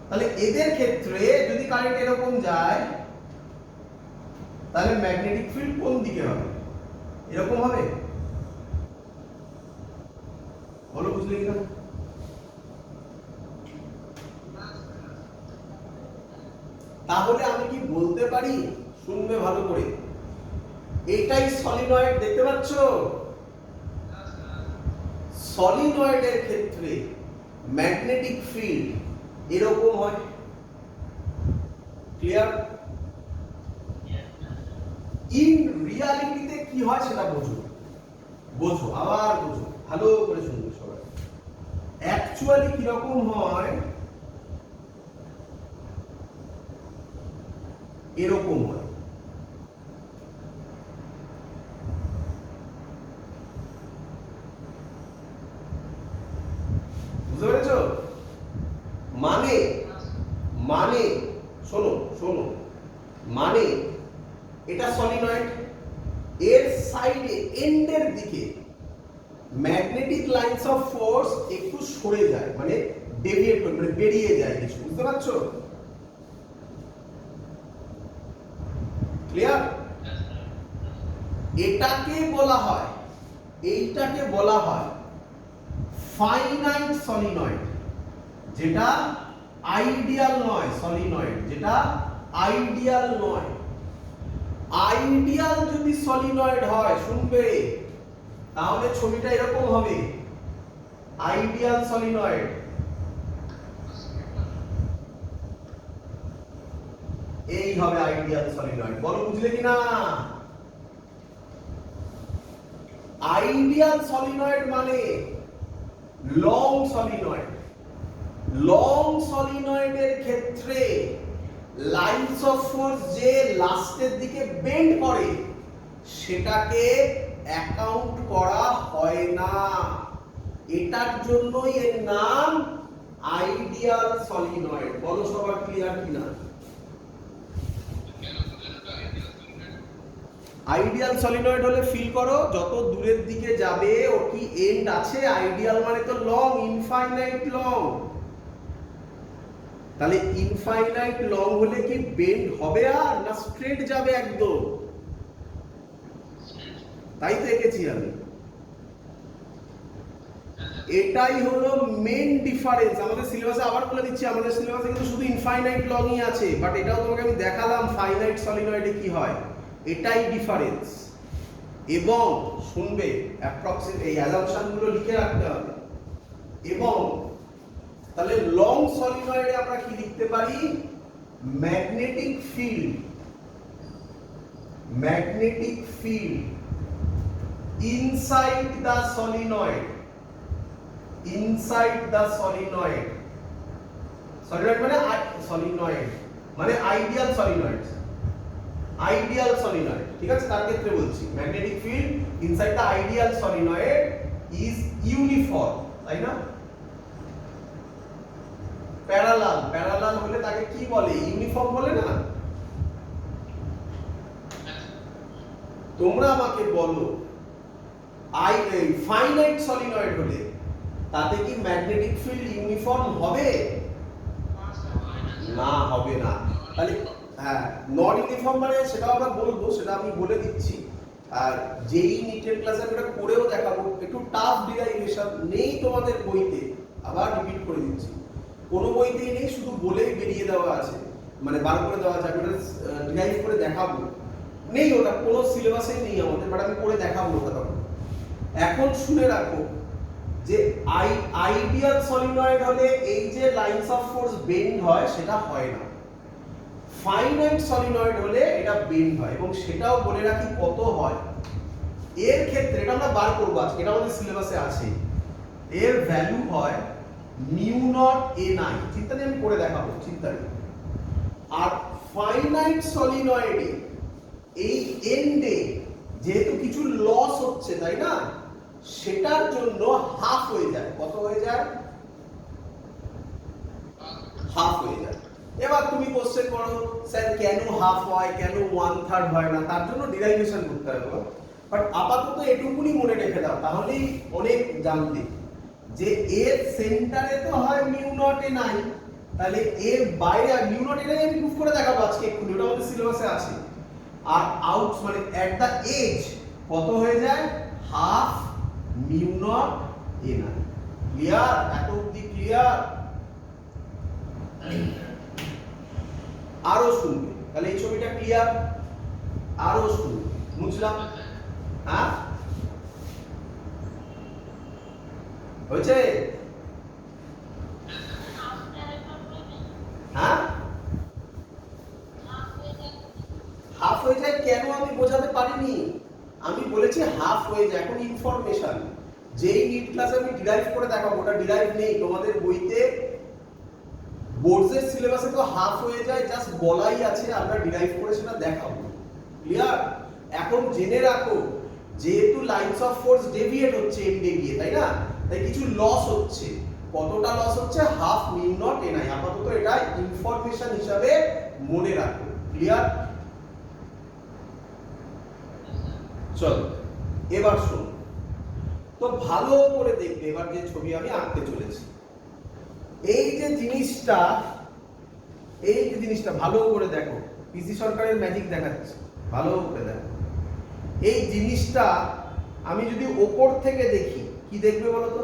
Speaker 1: তাহলে এদের ক্ষেত্রে যদি কারেন্ট এরকম যায় তাহলে ম্যাগনেটিক ফিল্ড কোন দিকে হবে? এরকম হবে? বলো বুঝলে কিনা? তাহলে আমি কি বলতে পারি, শুনবে ভালো করে, এটাই সলিনয়েড, দেখতে পাচ্ছ? সলিনয়েডের ক্ষেত্রে ম্যাগনেটিক ফিল্ড এরকম হয়। ক্লিয়ার? ইন রিয়ালিটিতে কি হয় সেটা বোঝো, বোঝো আবার বোঝো, ভালো করে শুনবে সবাই। অ্যাকচুয়ালি কি রকম হয়? এরকম হয়। বুঝতে পেরেছো? মানে মানে শোনো শোনো, মানে এটা সলিনয়েড, এর সাইডে এন্ডের দিকে ম্যাগনেটিক লাইনস অফ ফোর্স একটু সরে যায়, মানে ডেভিয়েট করে, মানে বেরিয়ে যায় কিছু। বুঝতে পারছো? ক্লিয়ার? এটাকে বলা হয়, এইটাকে বলা হয় ফাইনাইট সলিনয়েড, যেটা আইডিয়াল নয়। সলিনয়েড যেটা আইডিয়াল নয়। আইডিয়াল যদি সলিনয়েড হয়, শুনবে, তাহলে ছবিটা এরকম হবে। আইডিয়াল সলিনয়েড এই হবে আইডিয়াল সলিনয়েড। বলো বুঝলে কিনা? আইডিয়াল সলিনয়েড মানে লং সলিনয়েড। লং সলিনয়েডের ক্ষেত্রে লাইনস অফ ফোর্স যে লাস্টের দিকে বেন্ড করে সেটাকে অ্যাকাউন্ট করা হয় না। এটার জন্যই এর নাম আইডিয়াল সলিনয়েড। বলো সবার ক্লিয়ার কিনা? আইডিয়াল সলিনয়েড হলে ফিল করো যত দূরের দিকে যাবে ওর কি এন্ড আছে? আইডিয়াল মানে তো লং, ইনফাইনাইট লং। তাহলে ইনফাইনাইট লং হলে কি বেন্ড হবে আর না স্ট্রেট যাবে একদম? তাই তো এঁকেছি আমি। এটাই হলো মেন ডিফারেন্স। আমাদের সিলেবাসে আবার বলে দিচ্ছি, আমাদের সিলেবাসে কিন্তু শুধু ইনফাইনাইট লংই আছে, বাট এটাও তোমাকে আমি দেখালাম ফাইনাইট সলিনয়েডে কি হয়। এটাই ডিফারেন্স। এবং শুনবে, অ্যাপ্রক্সিমেট এই অ্যাজাম্পশন গুলো লিখে রাখতে হবে। এবং তাহলে লং সলিনয়েডে আমরা কি লিখতে পারি? Magnetic field, magnetic field inside the solenoid, inside the solenoid. Solenoid মানে সলিনয়েড মানে আইডিয়াল সলিনয়েড, আইডিয়াল সলিনয়েড, ঠিক আছে? তার ক্ষেত্রে বলছি magnetic field inside the ideal solenoid is uniform, তাই না? প্যারালাল, প্যারালাল হলে তাকে কি বলে? ইউনিফর্ম বলে না? তোমরা আমাকে বলো, ফাইনাইট সলিনয়েড হলে তাতে কি ম্যাগনেটিক ফিল্ড ইউনিফর্ম হবে? না, হবে না। তাহলে হ্যাঁ, নট ইউনিফর্ম মানে সেটা আমরা বলবো, সেটা আমি বলে দিচ্ছি। আর যেই নিটের ক্লাসে আমি এটা করেও দেখাবো, একটু টাফ ডিরাইভেশন নেই তোমাদের বইতে, আবার রিপিট করে দিচ্ছি, কোনো বইতেই নেই, শুধু বলেই বেরিয়ে দেওয়া আছে, মানে বার করে দেওয়া আছে। আমি ওটা ডিরাইভ করে দেখাবো, নেই, ওটা কোনো সিলেবাসেই নেই আমাদের, বাট আমি করে দেখাবো ওটা তখন। এখন শুনে রাখো যে আইডিয়াল সলিনয়েড হলে এই যে লাইনস অফ ফোর্স বেন্ড হয় সেটা হয় না। ফাইনাইট সলিনয়েড হলে এটা বেন্ড হয়, এবং সেটাও বলে রাখি কত হয়। এর ক্ষেত্রে এটা আমরা বার করবো আজকে, এটা আমাদের সিলেবাসে আছে। এর ভ্যালু হয় মিউ নট এনআই, চিন্তা নেই, আমি করে দেখাবো, চিন্তা নেই। আর ফাইনাইট সলিনয়েডে এই এন্ডে যেহেতু কিছু লস হচ্ছে, তাই না, সেটার জন্য হাফ হয়ে যায়। কত হয়ে যায়? স্যার কেন হাফ হয়, কেন 1/3 হয় না, তার জন্য ডিরাইভেশন করতে হবে। বাট আপাতত এটুকুনি মনে রেখে দাও, তাহলেই অনেক জানতে যে এর সেন্টারে তো হয় মিউ নট এ নাই, তাহলে এর বাইরে মিউ নট এ নাই আমি প্রুফ করে দেখাবো আজকে এক্ষুনি, ওটা আমাদের সিলেবাসে আছে। আর আউট মানে এট দা এজ কত হয়ে যায়, হাফ মিউ নট এ নাই। ক্লিয়ার? এত অবধি ক্লিয়ার? আরো শুনবে, তাহলে এই ছবিটা ক্লিয়ার? আরো শুনবে, বুঝলাম? হ্যাঁ হয়েছে? হ্যাঁ হাফ হয়ে যায় কেন আমি বোঝাতে পারিনি, আমি বলেছি হাফ হয়ে যায়। এখন ইনফরমেশন যেই নিট ক্লাসে আমি ডিরাইভ করে দেখাবো, ওটা ডিরাইভ নেই তোমাদের বইতে, বোর্ডসের সিলেবাসে তো হাফ হয়ে যায়, জাস্ট বলাই আছে, আমরা ডিরাইভ করে সেটা দেখাবো। ক্লিয়ার? এখন জেনে রাখো যেহেতু লাইনস অফ ফোর্স ডেভিয়েট হচ্ছে এন্ডে গিয়ে, তাই না, তাই কিছু লস হচ্ছে। কতটা লস হচ্ছে, হাফ মিউ নট এ নাই। আপাতত এটা ইনফরমেশন হিসাবে মনে রাখো। ক্লিয়ার? চলো এবার শোনো, তো ভালো করে দেখবে এবার যে ছবি আমি আঁকতে চলেছি। এই যে জিনিসটা, এই যে জিনিসটা ভালো করে দেখো, পিসি সরকারের ম্যাজিক দেখাচ্ছে, ভালো করে দেখো। এই জিনিসটা আমি যদি ওপর থেকে দেখি কি দেখবে বলো তো?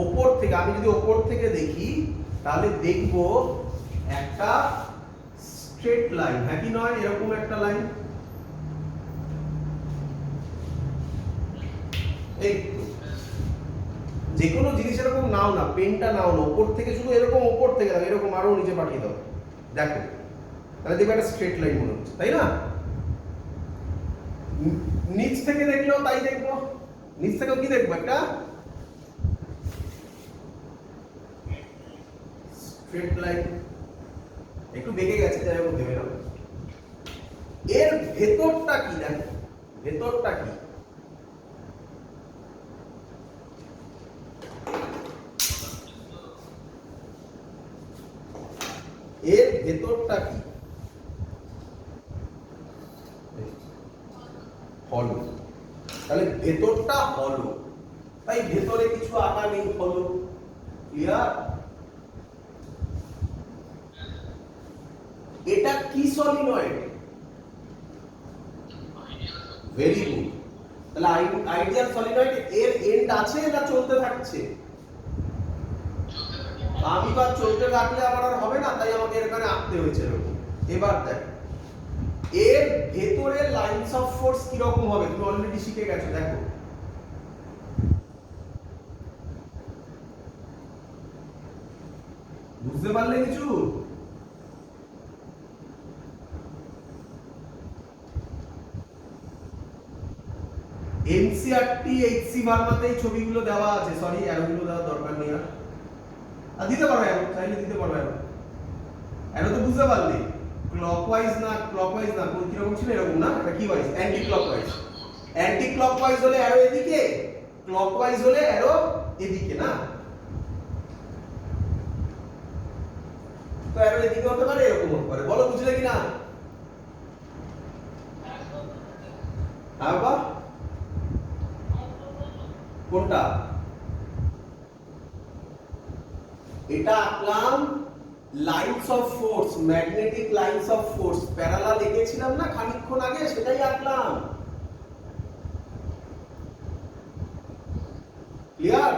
Speaker 1: ওপর থেকে আমি যদি ওপর থেকে দেখি তাহলে দেখব একটা স্ট্রেট লাইন, হ্যাঁ কি নয়, এরকম একটা লাইন। এই যে কোনো জিনিস এরকম নাও না, পেনটা নাও না, ওপর থেকে শুধু এরকম ওপর থেকে দাও, এরকম আরো নিচে পাঠিয়ে দাও, দেখো তাহলে দেখবে একটা স্ট্রেট লাইন মনে হচ্ছে, তাই না? নিচ থেকে দেখলেও তাই দেখবো, নিচ থেকেও কি দেখবো, একটা স্ট্রেট লাইন। একটু বেঁকে গেছে, যাই হোক ভেবে নাও। এর ভেতরটা কি দেখো, ভেতরটা কি, এর ভেতরটা কি, হলো। তাহলে ভেতরটা হলো, তাই ভেতরে কিছু আঁকা নেই, হলো। ক্লিয়ার? এটা কি সলিনয়েড? Very good. তাহলে আইডিয়াল সলিনয়েড এর এন্ড আছে না চলতে থাকছে? আমি তো চলতে থাকলে আমার আর হবে না, তাই আমাকে এখানে আঁকতে হয়েছে এরকম। এবার দেখ এর ভেতরে লাইনস অফ ফোর্স কি রকম হবে, তুমি অলরেডি শিখে গেছো। দেখো বুঝতে পারলে কিছু? এনসিইআরটি এইচসি ভার্মাতে এই ছবিগুলো দেওয়া আছে, সরি অ্যারোগুলো দেওয়ার দরকার নেই আর দিতে পারো অ্যারো, চাইলে দিতে পারো অ্যারো। অ্যারো তো বুঝতে পারলে ক্লকওয়াইজ না কোন কি রকম ছিল, এরকম না, এটা কি wise, anti clockwise. Anti clockwise হলে অ্যারো এদিকে, ক্লকওয়াইজ হলে অ্যারো এদিকে, না? তো অ্যারো এদিকে হতে পারে, এরকম হতে পারে, বলো বুঝলে কি না? হ্যাঁ বাবা, কোনটা? এটা আঁকলাম lines of force, magnetic lines of force, parallel এঁকেছিলাম না খানিকক্ষণ আগে, সেটাই আঁকলাম। ক্লিয়ার?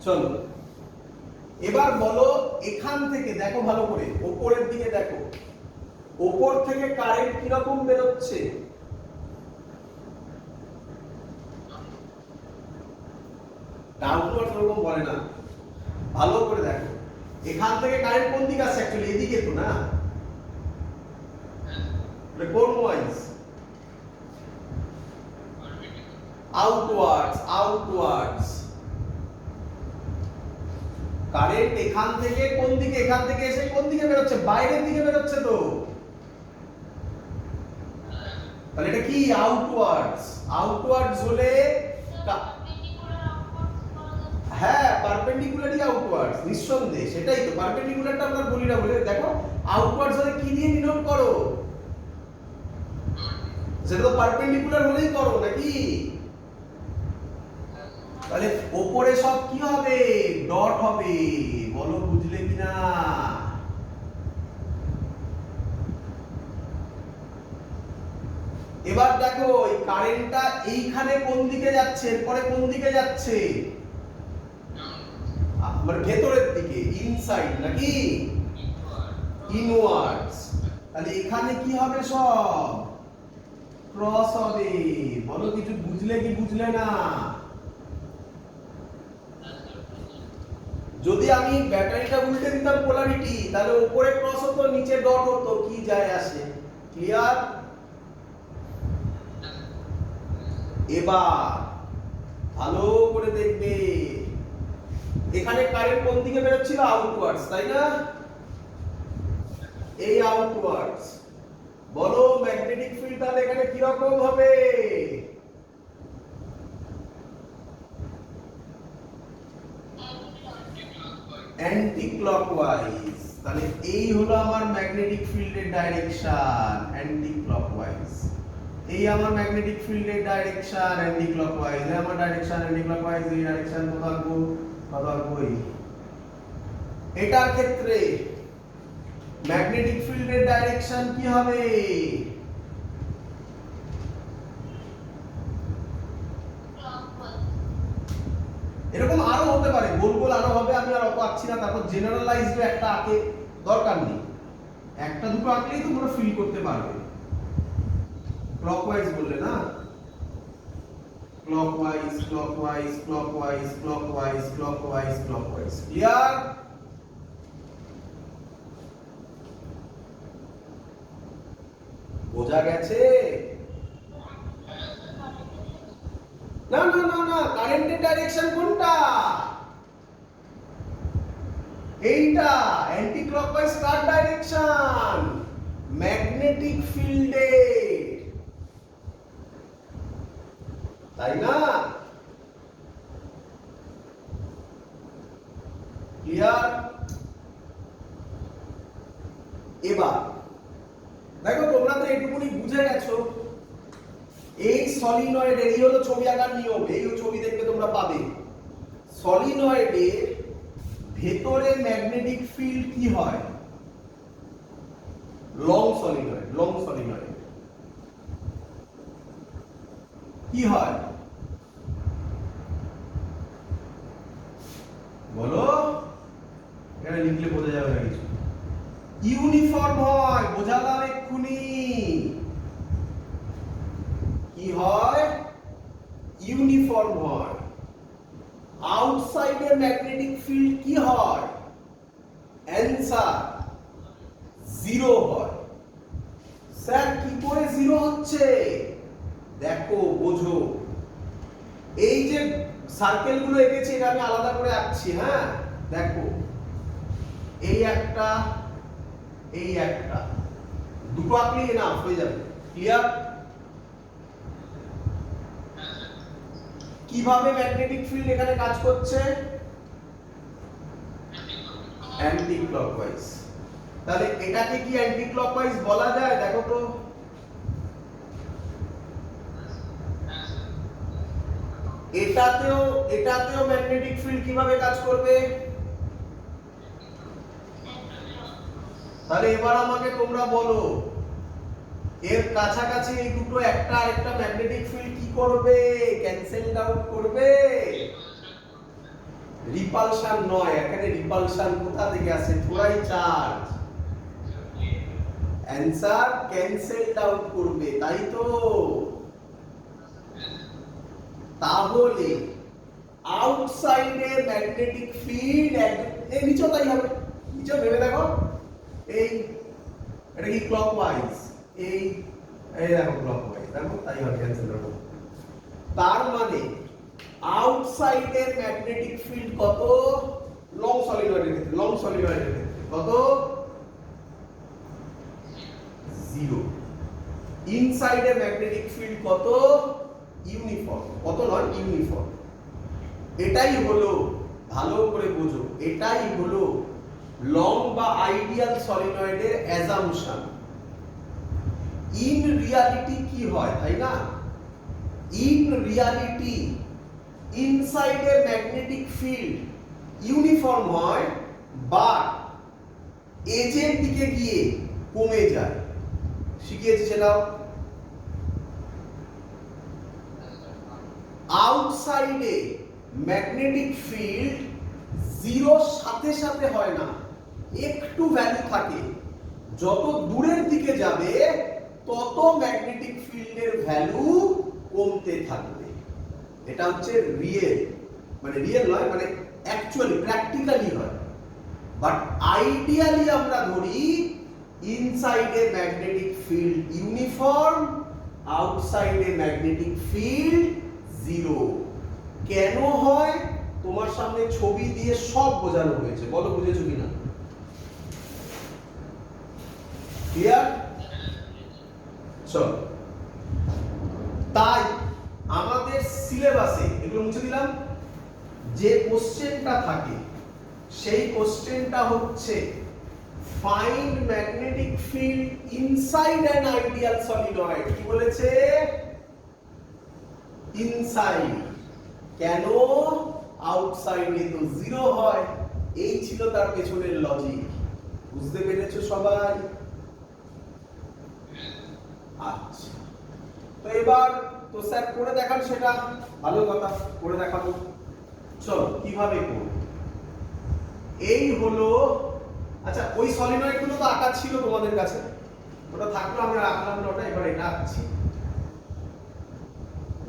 Speaker 1: চলো এবার বলো, এখান থেকে দেখো ভালো করে, উপরের দিকে দেখো, উপর থেকে কারেন্ট কি রকম বেরোচ্ছে? ডাউনওয়ার্ড এরকম বলে না, ভালো করে দেখো। এখান থেকে কারেন্ট কোন দিকে আসছে, অ্যাকচুয়ালি এদিকে তো, না? কোন ওয়াইজ? আউটওয়ার্ডস। কারেন্ট এখান থেকে কোন দিকে, এখান থেকে এসে কোন দিকে বেরোচ্ছে, বাইরের দিকে বেরোচ্ছে তো, তাহলে এটা কি, আউটওয়ার্ডস। আউটওয়ার্ডস হলে পারপেন্ডিকুলারই আউটওয়ার্ডস, নিঃসন্দেহে সেটাই তো। পারপেন্ডিকুলারটা আমরা বলি না বলে, দেখো আউটওয়ার্ডস হলে কি দিয়ে ডিনোট করো? সেটা তো পারপেন্ডিকুলার হলেই করো নাকি? তাহলে ওপরে সব কি হবে? ডট হবে। বলো বুঝলে কিনা? এবার দেখো এই কারেন্টটা এইখানে কোন দিকে যাচ্ছে, এরপরে কোন দিকে যাচ্ছে? মানে ভেতরের দিকে, ইনসাইড নাকি ইনওয়ার্ডস। তাহলে এখানে কি হবে? সব ক্রস হবে। বলো কিছু বুঝলে কি বুঝলে না? যদি আমি ব্যাটারিটা উল্টে দিতাম পোলারিটি, তাহলে উপরে ক্রস হতো, নিচে ডট হতো, কি যায় আসে? ক্লিয়ার? এবার ভালো করে দেখবে, এখানে কারেন্ট কোন দিকে বেরোচ্ছিল? আউটওয়ার্ডস, তাই না? এই আউটওয়ার্ডস। বলো ম্যাগনেটিক ফিল্ড তাহলে এখানে কি রকম হবে? Anti clockwise. তাহলে এই হলো আমার ম্যাগনেটিক ফিল্ডের ডাইরেকশন, অ্যান্টি ক্লকওয়াইজ। এই আমার ম্যাগনেটিক ফিল্ডের ডাইরেকশন অ্যান্টি ক্লকওয়াইজ, এই আমার ডাইরেকশন অ্যান্টি ক্লকওয়াইজ। এই ডাইরেকশন কত আঁকবো? কত আঁকবো? এটার ক্ষেত্রে ম্যাগনেটিক ফিল্ডের ডাইরেকশন কি হবে? এরকম আরো হতে পারে, গোল গোল আরো হবে, আমি আর অত আঁকছি না। তারপর জেনারেলাইজড একটা আঁকে, দরকার নেই। একটা দুটো আঁকলেই তোমরা ফিল করতে পারবে। ক্লকওয়াইজ বললে না, clockwise clockwise clockwise clockwise clockwise clockwise. Clear? বোঝা গেছে? না না না না, কারেন্টের ডাইরেকশন কোনটা? এইটা অ্যান্টি ক্লকওয়াইজ কার ডাইরেকশন? ম্যাগনেটিক ফিল্ডে, তাই না? ক্লিয়ার? এবার দেখো তোমরা তো এটুকুনি বুঝে গেছো। এই সলিনয়েডের, এই হলো ছবি আঁকার নিয়ম, এই ছবি দেখবে তোমরা পাবে। সলিনয়েডের ভেতরে ম্যাগনেটিক ফিল্ড কি হয়? লং সলিনয়েড, লং সলিনয়েড কি হয়? বলো, এখানে লিখলে বোঝা যাবে না কিছু। ইউনিফর্ম হয়, বোঝালাম এক্ষুনি। কি হয়? ইউনিফর্ম হয়। আউটসাইডের ম্যাগনেটিক ফিল্ড কি হয়? অ্যানসার জিরো হয়। স্যার কি করে জিরো হচ্ছে? দেখো বোঝো, এই যে সার্কেল গুলো এঁকেছি এটা আমি আলাদা করে আঁকছি। হ্যাঁ দেখো, এই একটা, এই একটা, দুটো আঁকলেই না হয়ে যাবে। ক্লিয়ার? কিভাবে ম্যাগনেটিক ফিল্ড এখানে কাজ করছে? Anti clockwise. তাহলে এটাকে কি অ্যান্টি ক্লকওয়াইজ বলা যায়? দেখো তো, এটাতেও ম্যাগনেটিক ফিল্ড কিভাবে কাজ করবে? তাহলে এবার আমাকে তোমরা বলো, এর কাছাকাছি এই দুটো একটা আরেকটা ম্যাগনেটিক ফিল্ড কি করবে? ক্যান্সেল আউট করবে। রিপালশন নয়, এখানে রিপালশন কোথা থেকে আসে? থোড়াই চার্জ, অ্যানসার ক্যান্সেল আউট করবে, তাই তো? তাহলে আউটসাইডে ম্যাগনেটিক ফিল্ড এই নিচেও তাই হবে। নিচেও ভেবে দেখো, এই এটা কি ক্লকওয়াইজ, এই এই দেখো ক্লকওয়াইজ, দেখো তাই হবে, ক্যান্সেল করব। তার মানে আউটসাইডের ম্যাগনেটিক ফিল্ড কত? লং সলিনয়েডের ক্ষেত্রে, লং সলিনয়েডের ক্ষেত্রে কত? জিরো। ইনসাইডের ম্যাগনেটিক ফিল্ড কত? ইউনিফর্ম। কত নয়, ইউনিফর্ম। এটাই হলো ভালো করে বোঝো, এটাই হলো লং বা আইডিয়াল সলিনয়েডের অ্যাজাম্পশন। ইন রিয়ালিটি কি হয়, তাই না? In reality inside A magnetic field uniform হয়, বাট এজের দিকে গিয়ে কমে যায়। শিখিয়েছি সেটাও। আউটসাইডে ম্যাগনেটিক ফিল্ড জিরোর সাথে সাথে হয় না, একটু ভ্যালু থাকে। যত দূরের দিকে যাবে তত ম্যাগনেটিক ফিল্ডের ভ্যালু কমতে থাকবে। এটা হচ্ছে রিয়েল, মানে রিয়েল নয়, মানে অ্যাকচুয়ালি প্র্যাকটিক্যালি হয়। বাট আইডিয়ালি আমরা ধরি ইনসাইডে ম্যাগনেটিক ফিল্ড ইউনিফর্ম, আউটসাইডে ম্যাগনেটিক ফিল্ড জিরো। কেন হয় তোমার সামনে ছবি দিয়ে সব বোঝানো হয়েছে, বলো বুঝেছো কিনা? ক্লিয়ার? চলো, তাই আমাদের সিলেবাসে এগুলো মুছে দিলাম, যে কোশ্চেনটা থাকে সেই কোশ্চেনটা হচ্ছে find magnetic field inside an ideal solenoid. কি বলেছে? ইনসাইড। কেন? আউটসাইডে তো জিরো হয়। এই ছিল তার পেছনের লজিক। বুঝতে পেরেছো সবাই? আচ্ছা, তো এবার তো স্যার করে দেখান, সেটা ভালো কথা, করে দেখাবো। চলো কিভাবে করব। এই হলো, আচ্ছা ওই সলিনয়েড গুলো তো আঁকা ছিল তোমাদের কাছে, ওটা থাকলো, আমি আঁকলাম না ওটা, এবার এটা আঁকছি।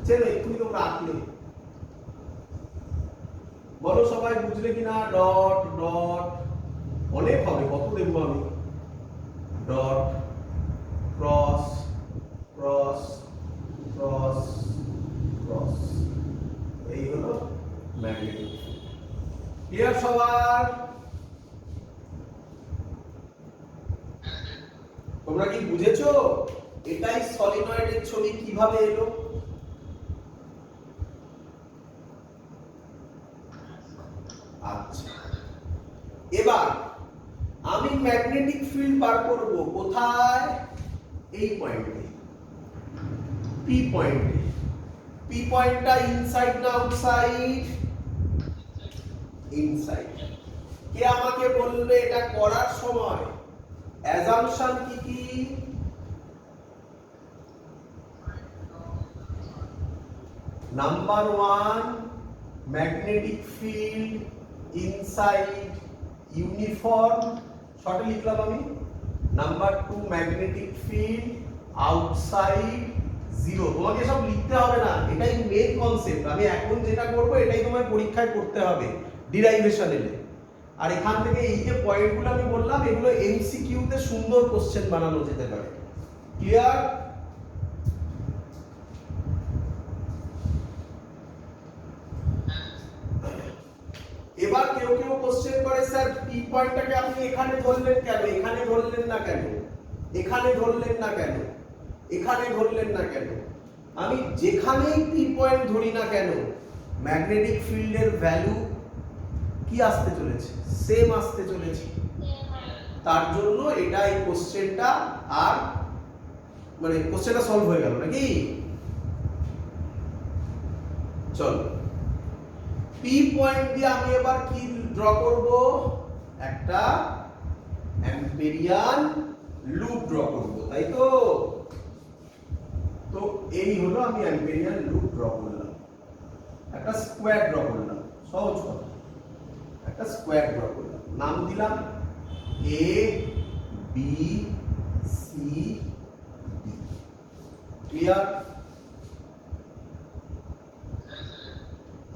Speaker 1: চলো এক্ষুনি তোমরা আঁকলে বলো সবাই বুঝলে কিনা? ডট ডট অনেক হবে, কত দেখবো আমি? Dot cross cross cross cross, এই হলো ম্যাগনেটিক। ক্লিয়ার সবার? তোমরা কি বুঝেছো এটাই সলিনয়েডের ছবি কিভাবে এলো? আচ্ছা, এবার আমি ম্যাগনেটিক ফিল্ড বার করব কোথায়? এই পয়েন্টে, পি পয়েন্টে। পি পয়েন্টটা ইনসাইড না আউটসাইড? ইনসাইড। কে আমাকে বলবে এটা করার সময় অ্যাজাম্পশন কি কি? Number 1 magnetic field inside uniform, শর্টে লিখলাম আমি। Number 2 magnetic field outside zero. তোমাকে সব লিখতে হবে না, এটাই মেইন কনসেপ্ট। আমি এখন যেটা করব এটাই তোমার পরীক্ষায় করতে হবে ডিরাইভেশন এলে। আর এখান থেকে এই যে পয়েন্টগুলো আমি বললাম, এগুলো এমসিকিউ তে সুন্দর কোশ্চেন বানানো যেতে পারে। ক্লিয়ার? এবার কেউ কেউ কোশ্চেন করে, স্যার পি পয়েন্টটাকে আপনি এখানে ধরলেন কেন, এখানে ধরলেন না কেন, এখানে ধরলেন না কেন, এখানে ধরলেন না কেন? আমি যেখানেই পি পয়েন্ট ধরি না কেন ম্যাগনেটিক ফিল্ডের ভ্যালু কি আসতে চলেছে? সেম আসতে চলেছে। তার জন্য এটা এই কোশ্চেনটা, আর মানে কোশ্চেনটা সলভ হয়ে গেল নাকি? চলো, পি পয়েন্ট দিয়ে আমি এবার কি ড্র করব? একটা অ্যাম্পেরিয়ান লুপ ড্র করব, তাই তো? তো এই হলো, আমি অ্যাম্পেরিয়ান লুপ ড্র করলাম, একটা স্কোয়ার ড্র করলাম, সহজ কথা। একটা স্কোয়ার ড্র করলাম, নাম দিলাম A B C D. Clear?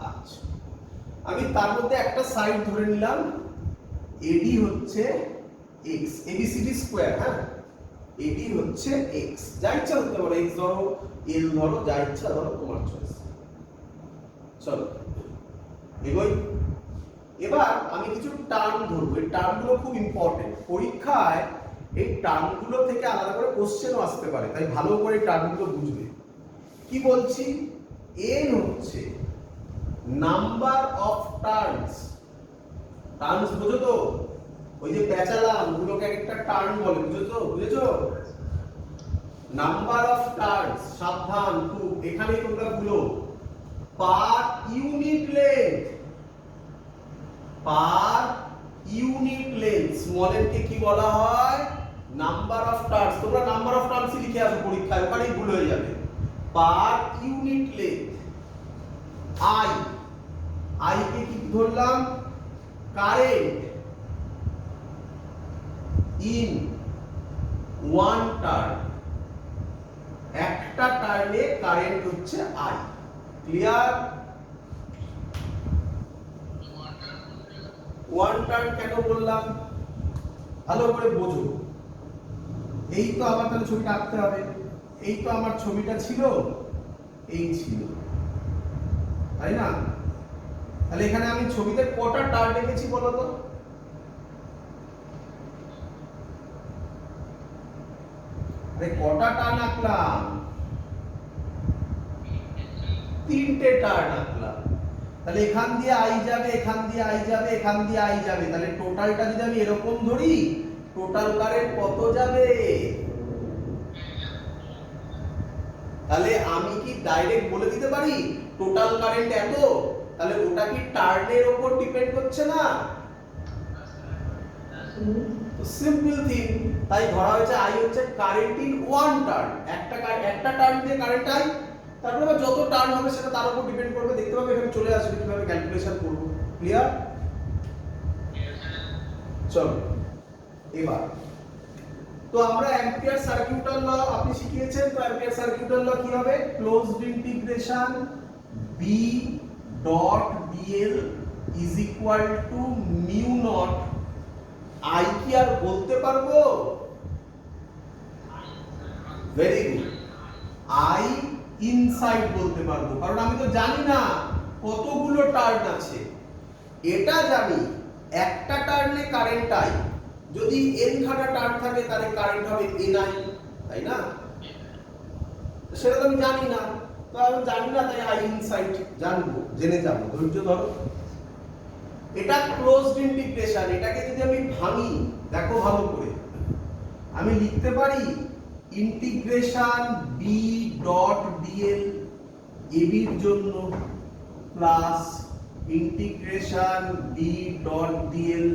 Speaker 1: আচ্ছা, আমি তার মধ্যে একটা সাইড ধরে নিলাম, এডি হচ্ছে এক্স, এবিসিডি স্কোয়ার। হ্যাঁ, এডি হচ্ছে এক্স, যা ইচ্ছা হতে পারে, এক্স ধরো, এল ধরো, যা ইচ্ছা ধরো, তোমার চয়েস। চলো এগোই। এবার আমি কিছু টার্ম ধরবো, এই টার্মগুলো খুব ইম্পর্টেন্ট। পরীক্ষায় এই টার্মগুলো থেকে আলাদা করে কোশ্চেনও আসতে পারে, তাই ভালো করে টার্মগুলো বুঝবে। কি বলছি? এন হচ্ছে নাম্বার অফ টার্মস টার্নস বুঝো তো? ওই যে পেঁচালাম গুলোকে একটা টার্ন বলে, বুঝেছো? নাম্বার অফ টার্নস, সাবধান খুব, এখানে তোমরা ভুলো। Per unit length, per unit length small N কে কি বলা হয়? Number of turns. তোমরা নাম্বার অফ টার্নস লিখে আসো পরীক্ষায়, ওখানেই ভুল হয়ে যাবে। Per unit length I, I কে কি ধরলাম? কারেন্ট ইন ওয়ান টার্ন, একটা টার্নে কারেন্ট হচ্ছে আই। ক্লিয়ার? ওয়ান টার্ন কেন বললাম ভালো করে বোঝো। এই তো আমার তাহলে ছবিটা আঁকতে হবে। এই তো আমার ছবিটা ছিল, এই ছিল, তাই না? তাহলে এখানে আমি ছবিতে কটা টার্ন রেখেছি বলো তো? আরে কটা টার্ন আঁকলাম? তিনটে টার্ন আঁকলাম। তাহলে এখান দিয়ে আই যাবে, এখান দিয়ে আই যাবে, এখান দিয়ে আই যাবে, তাহলে টোটালটা যদি আমি এরকম ধরি, টোটাল কারেন্ট কত যাবে? তাহলে আমি কি ডাইরেক্ট বলে দিতে পারি টোটাল কারেন্ট এত? তাহলে ওটা কি টার্নের উপর ডিপেন্ড করছে না? Simple thing. তাই ধরা হয়েছে আই হচ্ছে কারেন্ট ইন ওয়ান টার্ন, একটা টার্ন দিয়ে কারেন্ট আই, তারপরে আবার যত টার্ন হবে সেটা তার উপর ডিপেন্ড করবে। দেখতে পাবে এখানে চলে আসবে কিভাবে ক্যালকুলেশন করব। ক্লিয়ার? চলো এবার তো আমরা অ্যাম্পিয়ার সার্কিউটাল ল আপনি শিখিয়েছেন। তো অ্যাম্পিয়ার সার্কিউটাল ল কি হবে? Closed integration B dot dl is equal to mu not I কি আর বলতে পারবো? ভেরি গুড, I ইনসাইড বলতে পারবো, কারণ আমি তো জানি না কতগুলো টার্ন আছে। এটা জানি একটা টার্নে কারেন্ট আই, যদি n খাটা টার্ন থাকে তাহলে কারেন্ট হবে ni, তাই না? সেটা তো আমি জানি না, তো আমি জানি না, তাই আই ইনসাইড জানবো, জেনে যাবো। ধৈর্য ধরো, এটা ক্লোজড ইন্টিগ্রেশন। এটাকে যদি আমি ভাঙি, দেখো ভালো করে, আমি লিখতে পারি integration b dot dl ab এর জন্য plus integration b dot dl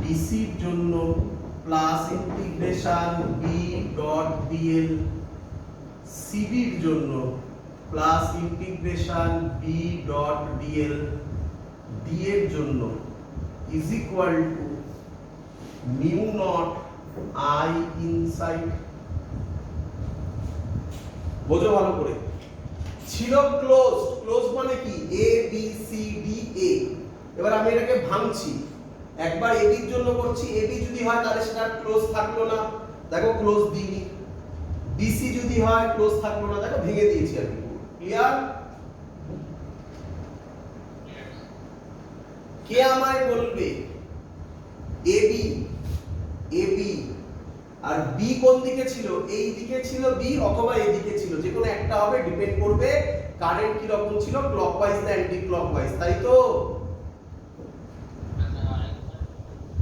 Speaker 1: bc এর জন্য plus integration b dot dl cb এর জন্য plus integration b dot dl d এর জন্য is equal to mu not I inside. বোঝো ভালো করে। ছিল ক্লোজ, ক্লোজ মানে কি? a b c d a। এবার আমি এটাকে ভাঙছি, একবার a b এর জন্য করছি, a b যদি হয় তাহলে সেটা ক্লোজ থাকলো না, দেখো ক্লোজ দিইনি। bc যদি হয় ক্লোজ থাকলো না, দেখো ভেঙে দিয়েছি আমি। ক্লিয়ার? কে আমায় বলবে ab আর b কোন দিকে ছিল? এই দিকে ছিল b অথবা এই দিকে ছিল, যে কোনো একটা হবে, ডিপেন্ড করবে কারেন্ট কি রকম ছিল, ক্লকওয়াইজ না অ্যান্টি ক্লকওয়াইজ, তাই তো?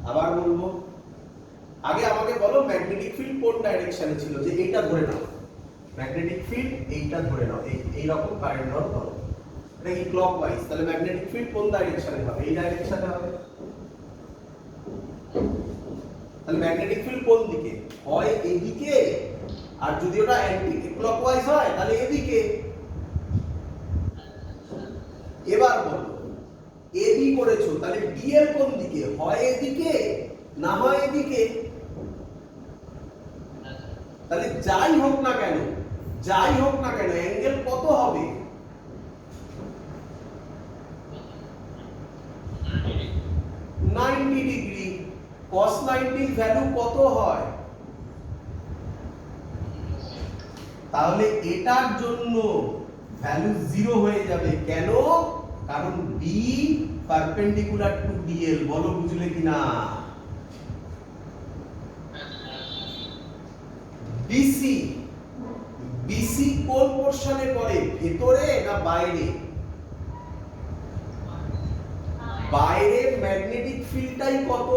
Speaker 1: আবার বলবো, আগে আমাকে বলো ম্যাগনেটিক ফিল্ড কোন ডাইরেকশনে ছিল, যে এইটা ধরে নাও ম্যাগনেটিক ফিল্ড, এইটা ধরে নাও, এই রকম কারেন্ট ধরো, এটা কি ক্লকওয়াইজ, তাহলে ম্যাগনেটিক ফিল্ড কোন ডাইরেকশনে হবে? এই ডাইরেকশনে হবে। তাহলে ম্যাগনেটিক ফিল্ড কোন দিকে? হয় এদিকে, আর যদি ওটা অ্যান্টি ক্লকওয়াইজ হয় তাহলে এদিকে। এবার বলো AB করেছো, তাহলে DL কোন দিকে? হয় এদিকে না হয় এদিকে। তাহলে যাই হোক না কেন অ্যাঙ্গেল কত হবে? 90 ডিগ্রি। cos 90 এর ভ্যালু কত হয়? তাহলে এটার জন্য ভ্যালু 0 হয়ে যাবে। কেন? কারণ B পারপেন্ডিকুলার টু DL। বলো বুঝলে কিনা? BC কোন পোরশনে পড়ে? ভেতরে না বাইরে? বাইরে ম্যাগনেটিক ফিল্ডটাই কত,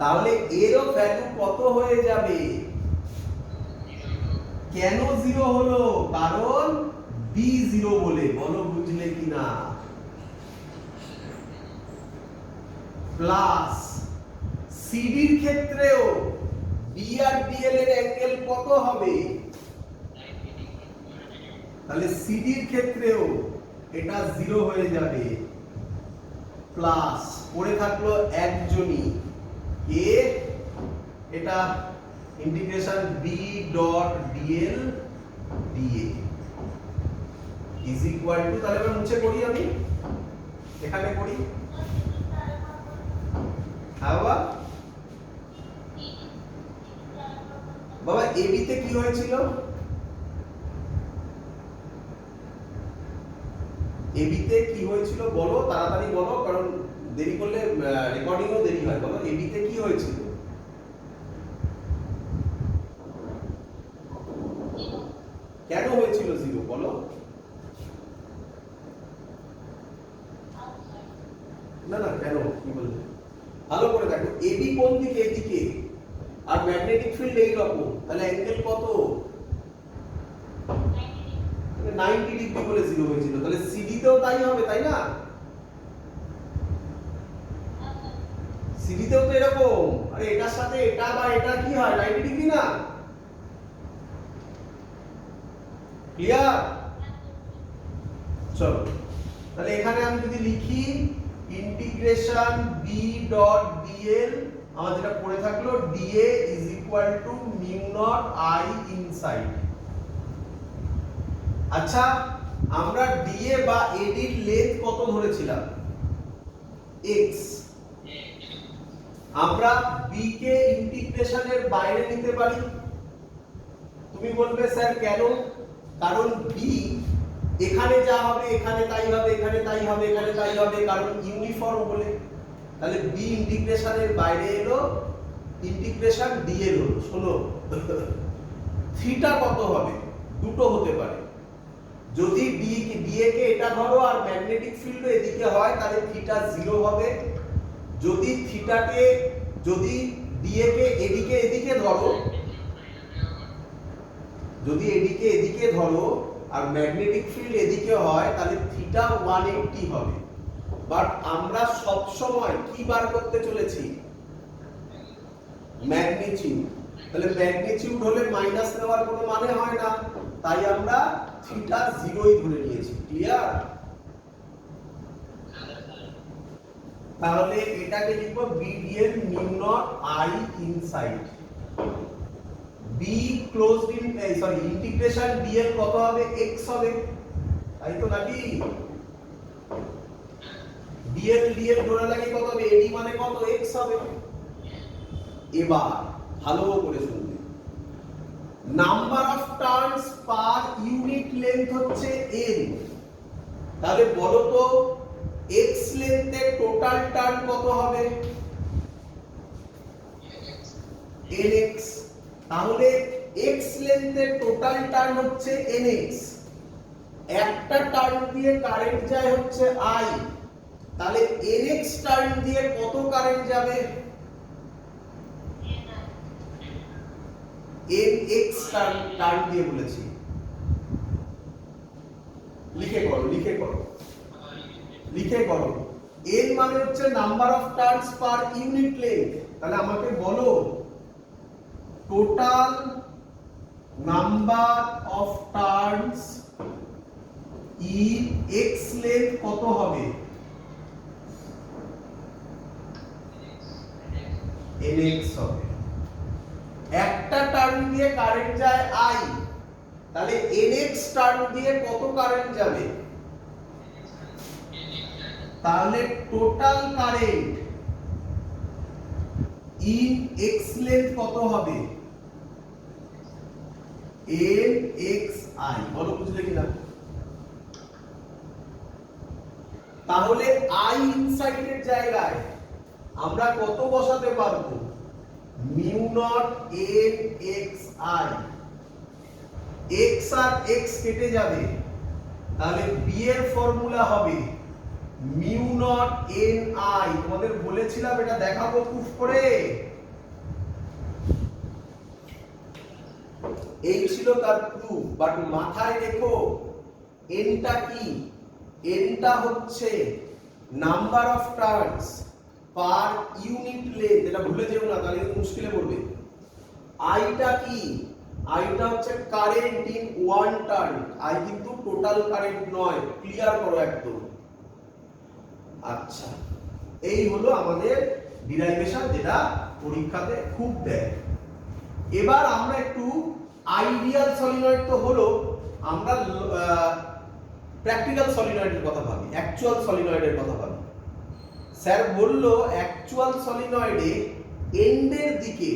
Speaker 1: তাহলে এরও ভ্যালু কত হয়ে যাবে? কেন 0 হলো? কারণ বি 0 বলে। বলো বুঝলে কিনা? প্লাস সিডির ক্ষেত্রেও বি আর ডিএল এর অ্যাঙ্গেল কত হবে? তাহলে সিডির ক্ষেত্রেও এটা 0 হয়ে যাবে। প্লাস পড়ে থাকলো একজনই কে, এটা integration B dot dl da is equal to, তাহলে এবার মুছে করি, আমি এখানে করি। হ্যাঁ বাবা এবি তে কি হয়েছিল? এবি তে কি হয়েছিল বলো, তাড়াতাড়ি বলো, কারণ দেরি করলে রেকর্ডিংও দেরি হয়। বলো এবি তে কি হয়েছিল? কেন হয়েছিল 0 বলো? না না কেন, কি বললে? ভালো করে দেখো, এবি কোন দিকে? এদিকে, আর ম্যাগনেটিক ফিল্ড এই রকম, তাহলে অ্যাঙ্গেল কত? 90 ডিগ্রি বলে 0 হয়েছিল। তাহলে সিডি তেও তাই হবে, তাই না? সিডি তেও তো এরকম। আরে এটার সাথে এটা বা এটা কি হয়? 90 ডিগ্রি না? ক্লিয়ার? চলো তাহলে এখানে আমি যদি লিখি ইন্টিগ্রেশন বি ডট ডিএল, আমার যেটা পড়ে থাকলো DA is equal to mu not I inside. আচ্ছা, আমরা ডিএ বা এডির লেন্থ কত ধরেছিলাম? x। আমরা বি কে ইন্টিগ্রেশনের বাইরে নিতে পারি। তুমি বলবে স্যার কেন? কারণ বি এখানে যা হবে এখানে তাই হবে, এখানে তাই হবে, এখানে তাই হবে, কারণ ইউনিফর্ম বলে। তাহলে বি ইন্টিগ্রেশনের বাইরে এলো, ইন্টিগ্রেশন ডিএল হলো। শোনো, থিটা কত হবে? দুটো হতে পারে। যদি ডিএ কে এটা ধরো আর ম্যাগনেটিক ফিল্ড এদিকে হয়, তাহলে থিটা 0 হবে। যদি থিটাকে, যদি ডিএ কে এদিকে এদিকে ধরো, যদি এদিকে এদিকে ধরো আর ম্যাগনেটিক ফিল্ড এদিকে হয়, তাহলে থিটা 180 হবে। বাট আমরা সব সময় কি বার করতে চলেছি? ম্যাগনিটিউড। তাহলে ম্যাগনিটিউড হলে মাইনাস নেওয়ার কোনো মানে হয় না, তাই আমরা থিটা 0ই ধরে নিয়েছি। ক্লিয়ার? তাহলে এটাকে লিখবো BDL mu not I inside. B closed in, sorry, integration DL কত হবে? x হবে, তাই তো নাকি? ডিএল ডিএল ধরে লাগে কত হবে? এডি মানে কত? x হবে। এবার ভালো করে শুনবে, number of turns per unit length হচ্ছে n। তাহলে বলো তো x লেন্থের টোটাল টার্ন কত হবে? nx। তাহলে x লেন্থের টোটাল টার্ন হচ্ছে nx। একটা টার্ন দিয়ে কারেন্ট যায় হচ্ছে i, তাহলে nx টার্ন দিয়ে কত কারেন্ট যাবে? nx টার্ন দিয়ে বলেছি। লিখে করো, লিখে করো, লিখে করো। n মানে হচ্ছে number of turns per unit length. তাহলে আমাকে বলো total number of turns in x length কত হবে? nx হবে। একটা টার্ন দিয়ে কারেন্ট যায় i, তাহলে nx টার্ন দিয়ে কত কারেন্ট যাবে? তাহলে total current in x length কত হবে? nxi। বলো বুঝলে কিনা? তাহলে i ইনসাইড এর জায়গায় আমরা কত বসাতে পারবো? Mu not nxi। x R x কেটে যাবে, তাহলে b এর ফর্মুলা হবে মিউ নট এন আই। তোমাদের বলেছিলাম এটা দেখাবো প্রুফ করে। এই ছিল তার প্রুফ, বাট মাথায় রেখো এনটা কি? এনটা হচ্ছে number of turns per unit length, এটা ভুলে যেও না, তাহলে মুশকিলে পড়বে। আইটা কি? আইটা হচ্ছে current in one turn. I কিন্তু টোটাল কারেন্ট নয়, ক্লিয়ার করো একদম। আচ্ছা, এই হলো আমাদের ডিরাইভেশন, যেটা পরীক্ষাতে খুব দেয়। এবার আমরা একটু আইডিয়াল সলিনয়েড তো হলো, আমরা প্র্যাকটিক্যাল সলিনয়েডের কথা ভাবি, অ্যাকচুয়াল সলিনয়েডের কথা ভাবি। স্যার বলল অ্যাকচুয়াল সলিনয়েডে এন্ডের দিকে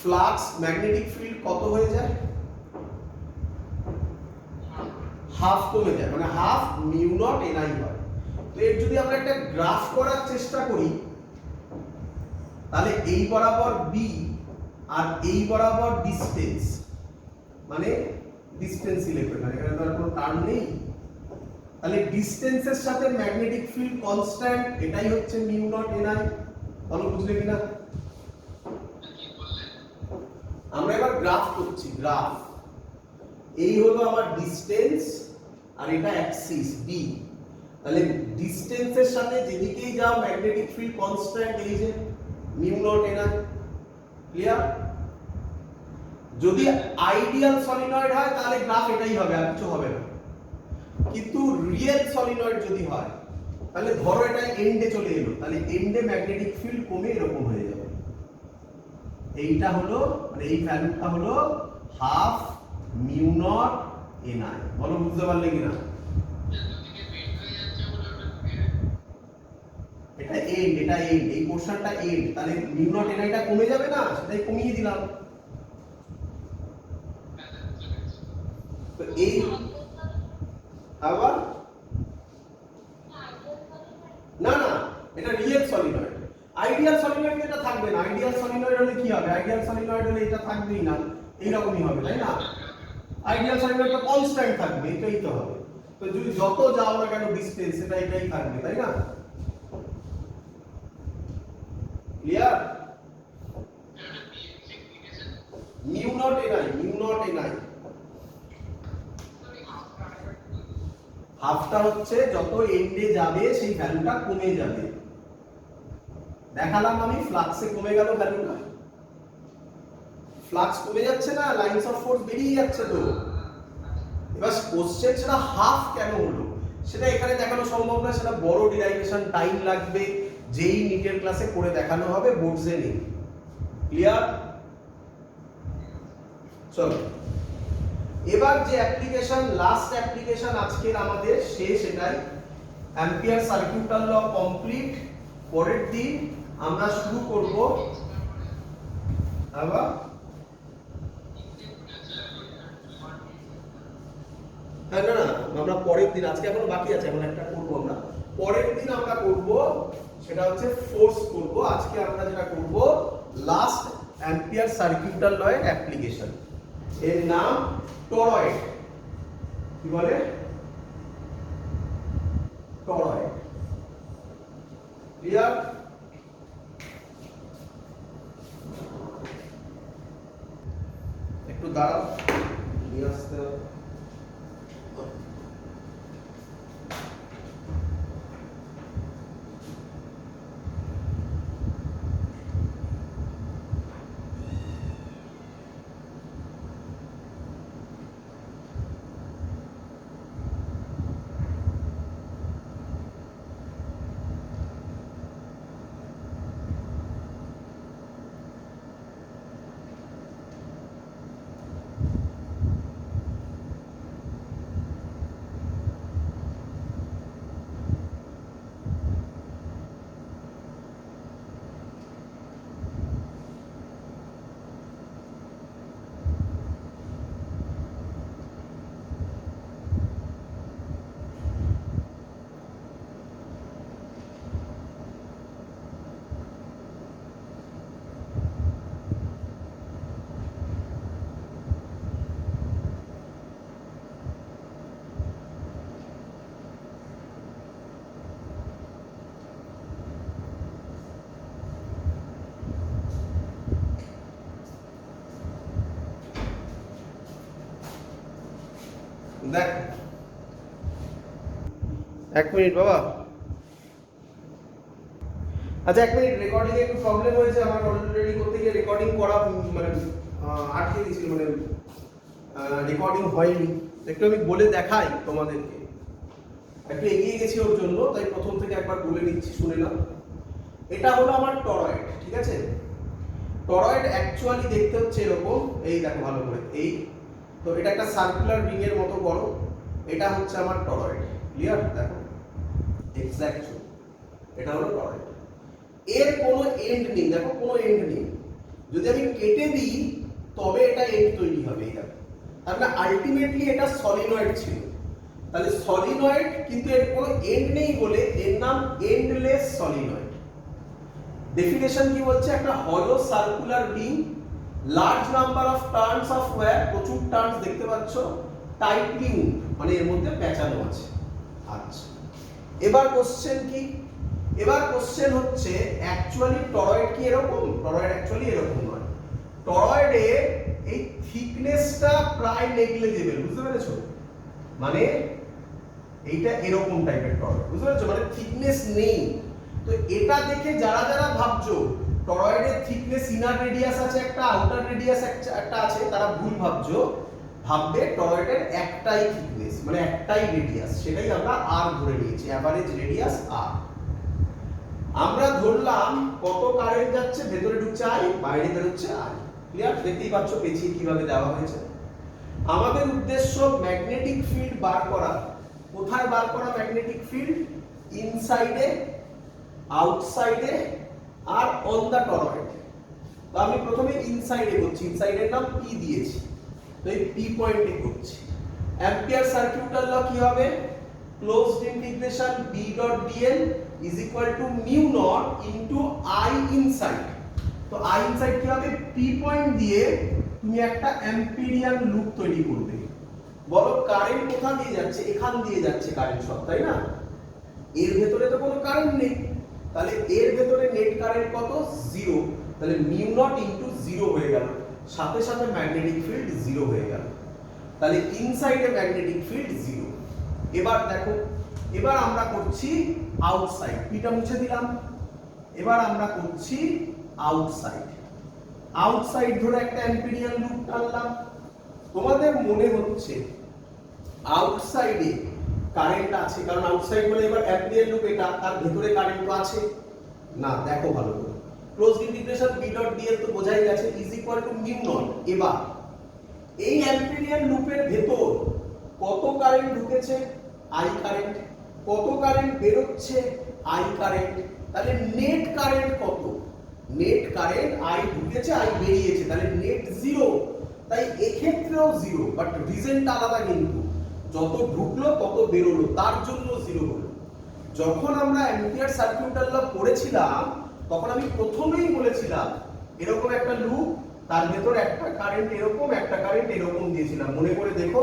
Speaker 1: ফ্লাক্স ম্যাগনেটিক ফিল্ড কত হয়ে যায়? হাফ কমে যায়, মানে হাফ মিউ নট এনআই হয়। তো এর যদি আমরা একটা গ্রাফ করার চেষ্টা করি, তাহলে এই বরাবর বি আর এই বরাবর ডিসটেন্স, মানে ডিসটেন্স ইলেক্ট্রন, এখানে তো আর কোনো টার্ম নেই, তাহলে ডিসটেন্সের সাথে ম্যাগনেটিক ফিল্ড কনস্ট্যান্ট, এটাই হচ্ছে মিউ নট এনআই। বলো বুঝলে কিনা? আমরা এবার গ্রাফ করছি, গ্রাফ। এই হলো আমার ডিসটেন্স আর এটা অ্যাক্সিস বি, তাহলে ডিসটেন্সের সাথে যেদিকেই যাও ম্যাগনেটিক ফিল্ড কনস্ট্যান্ট, এই যে মিউ নট এনআই। ক্লিয়ার? যদি আইডিয়াল সলিনয়েড হয় তাহলে গ্রাফ এটাই হবে, আর কিছু হবে না। কিন্তু রিয়েল সলিনয়েড যদি হয়, তাহলে ধরো এটা এন্ডে চলে এলো, তাহলে এন্ডে ম্যাগনেটিক ফিল্ড কমে এরকম হয়ে যাবে। এইটা হলো, মানে এই ভ্যালুটা হলো হাফ মিউ নট এনআই। বলো বুঝতে পারলে কিনা? এটা এন্ড, এটা এন্ড, এই পোরশনটা এন্ড, তাহলে মিউ নট এনআইটা কমে যাবে না, সেটাই কমিয়ে দিলাম। তো এই আবার না না, এটা রিয়েল সলিনয়েড। আইডিয়াল সলিনয়েড এটা থাকবে না। আইডিয়াল সলিনয়েড হলে কি হবে? আইডিয়াল সলিনয়েড হলে এটা থাকবেই না, এইরকমই হবে, তাই না? আইডিয়াল সলিনয়েডটা কনস্ট্যান্ট থাকবে, এটাই তো হবে। তো যদি যত যাও না কেন ডিসটেন্স, এটা এটাই থাকবে, তাই না? Clear? Mu naught NI, mu naught NI হাফটা হচ্ছে যত এন্ডে যাবে সেই ভ্যালুটা কমে যাবে। দেখালাম আমি, ফ্লাক্সে কমে গেল ভ্যালুটা, ফ্লাক্স কমে যাচ্ছে না, লাইনস অফ ফোর্স বেরিয়ে যাচ্ছে। তো এবার কোশ্চেন সেটা হাফ কেন হলো সেটা এখানে দেখানো সম্ভব না, সেটা বড় ডিরাইভেশন, টাইম লাগবে, যেই নিটের ক্লাসে করে দেখানো হবে, বোর্ডসে নেই। ক্লিয়ার? চলো এবার যে অ্যাপ্লিকেশন, লাস্ট অ্যাপ্লিকেশন আজকের আমাদের শেষ, এটাই অ্যাম্পিয়ার সার্কিউটাল ল কমপ্লিট। পরের দিন আমরা শুরু করব আবার, হ্যাঁ না না, আমরা পরের দিন, আজকে এখনো বাকি আছে, এখন একটা করব আমরা, পরের দিন আমরা করব সেটা হচ্ছে ফোর্স করব। আজকে আমরা যেটা করব লাস্ট অ্যাম্পিয়ার সার্কিউটাল ল এর অ্যাপ্লিকেশন, এর নাম টরয়েড। কি বলে? টরয়েড। ক্লিয়ার? একটু দাঁড়াও, নিয়ে আসতে হবে। দেখ 1 মিনিট বাবা। আচ্ছা 1 মিনিট, রেকর্ডিং এ একটু প্রবলেম হয়েছে আমার, অলরেডি করতে গিয়ে রেকর্ডিং করা মানে আটকে গেছিল, মানে রেকর্ডিং হয়নি। একটু আমি বলে দেখাই তোমাদেরকে, একটু এগিয়ে গেছি ওর জন্য, তাই প্রথম থেকে একবার বলে নিচ্ছি, শুনে নাও। এটা হলো আমার টরয়েড, ঠিক আছে? টরয়েড অ্যাকচুয়ালি দেখতে হচ্ছে এরকম, এই দেখো ভালো করে, এই তো এটা একটা সার্কুলার রিং এর মতো বড়, এটা হচ্ছে আমার টরয়েড, ক্লিয়ার? দেখো এক্সাক্ট, এটা হলো টরয়েড। এর কোনো এন্ড নেই, দেখো কোনো এন্ড নেই। যদি আমি কেটে দিই তবে এটা এন্ড তৈরি হবে, এই দেখো। তাহলে আলটিমেটলি এটা সলিনয়েড ছিল। তাহলে সলিনয়েড, কিন্তু এর কোনো এন্ড নেই বলে এর নাম এন্ডলেস সলিনয়েড। ডেফিনেশন কি বলছে? একটা হলো circular ring, large number of turns of wire, প্রচুর টার্নস দেখতে পাচ্ছ, টাইটলি উন্ড, মানে এর মধ্যে পেঁচানো আছে। আচ্ছা, এবার কোশ্চেন কি? এবার কোশ্চেন হচ্ছে অ্যাকচুয়ালি টরয়েড কি এরকম? টরয়েড অ্যাকচুয়ালি এরকম নয়। টরয়েডের এই থিকনেসটা প্রায় নেগলিজেবল, বুঝতে পেরেছো? মানে এইটা এরকম টাইপের টরয়েড, বুঝতে পেরেছো? মানে থিকনেস নেই। তো এটা দেখে যারা যারা ভাবছো টরয়েডের থিকনেস ইনার রেডিয়াস আছে একটা, আউটার রেডিয়াস একটা আছে, তারা ভুল ভাবছো। ভাববে টরয়েডের একটাই থিকনেস, মানে একটাই রেডিয়াস, সেটাই আমরা আর ধরে নিয়েছি, এভারেজ রেডিয়াস আর। আমরা ধরলাম কত কারেন্ট যাচ্ছে, ভেতরে ঢুকছে আই, বাইরে বেরোচ্ছে আই, ক্লিয়ার? দেখতেই পাচ্ছ পেঁচিয়ে কিভাবে দেওয়া হয়েছে। আমাদের উদ্দেশ্য ম্যাগনেটিক ফিল্ড বার করা। কোথায় বার করা ম্যাগনেটিক ফিল্ড? ইনসাইডে, আউটসাইডে আর অন দা টরয়েড। তো আমি প্রথমে ইনসাইডে করছি, ইনসাইডের নাম পি দিয়েছি, তো এই পি পয়েন্টে করছি। অ্যাম্পিয়ার সার্কিউটাল ল কি হবে? Closed integration B dot dl is equal to mu naught into I inside. তো আই ইনসাইড কি হবে? পি পয়েন্ট দিয়ে তুমি একটা অ্যাম্পিরিয়ান লুপ তৈরি করবে। বলো কারেন্ট কোথা দিয়ে যাচ্ছে? এখান দিয়ে যাচ্ছে কারেন্ট সব, তাই না? এর ভেতরে তো কোনো কারেন্ট নেই, তাহলে এর ভেতরে নেট কারেন্ট কত? 0। তাহলে মিউ নট ইনটু 0 হয়ে গেল, সাথে সাথে ম্যাগনেটিক ফিল্ড 0 হয়ে গেল। তাহলে ইনসাইডে ম্যাগনেটিক ফিল্ড 0। এবার দেখো, এবার আমরা করছি আউটসাইড, পিটা মুছে দিলাম। এবার আমরা করছি আউটসাইড। আউটসাইড ধরে একটা অ্যাম্পিরিয়ান লুপ টানলাম। তোমাদের মনে হচ্ছে আউটসাইডে কারেন্ট আছে, কারণ আউটসাইড মানে এবার অ্যাম্পিয়ার লুপ, এটা তার ভেতরে কারেন্ট তো আছে না। দেখো ভালো করে, closed integration B dot dl তো বোঝাই গেছে, is equal to mu naught. এবার এই অ্যাম্পিয়ার লুপের ভেতর কত কারেন্ট ঢুকেছে? I current. কত কারেন্ট বেরোচ্ছে? I current. তাহলে নেট কারেন্ট কত? নেট কারেন্ট আই ঢুকেছে, আই বেরিয়েছে, তাহলে নেট 0। তাই এক্ষেত্রেও 0, বাট রিজনটা আলাদা, কিন্তু যত ঢুকলো তত বেরোলো, তার জন্য 0 হলো। যখন আমরা অ্যাম্পিয়ার সার্কিউটাল ল পড়েছিলাম তখন আমি প্রথমেই বলেছিলাম এরকম একটা লুপ, তার ভেতর একটা কারেন্ট এরকম, একটা কারেন্ট এরকম দিয়েছিলাম, মনে করে দেখো।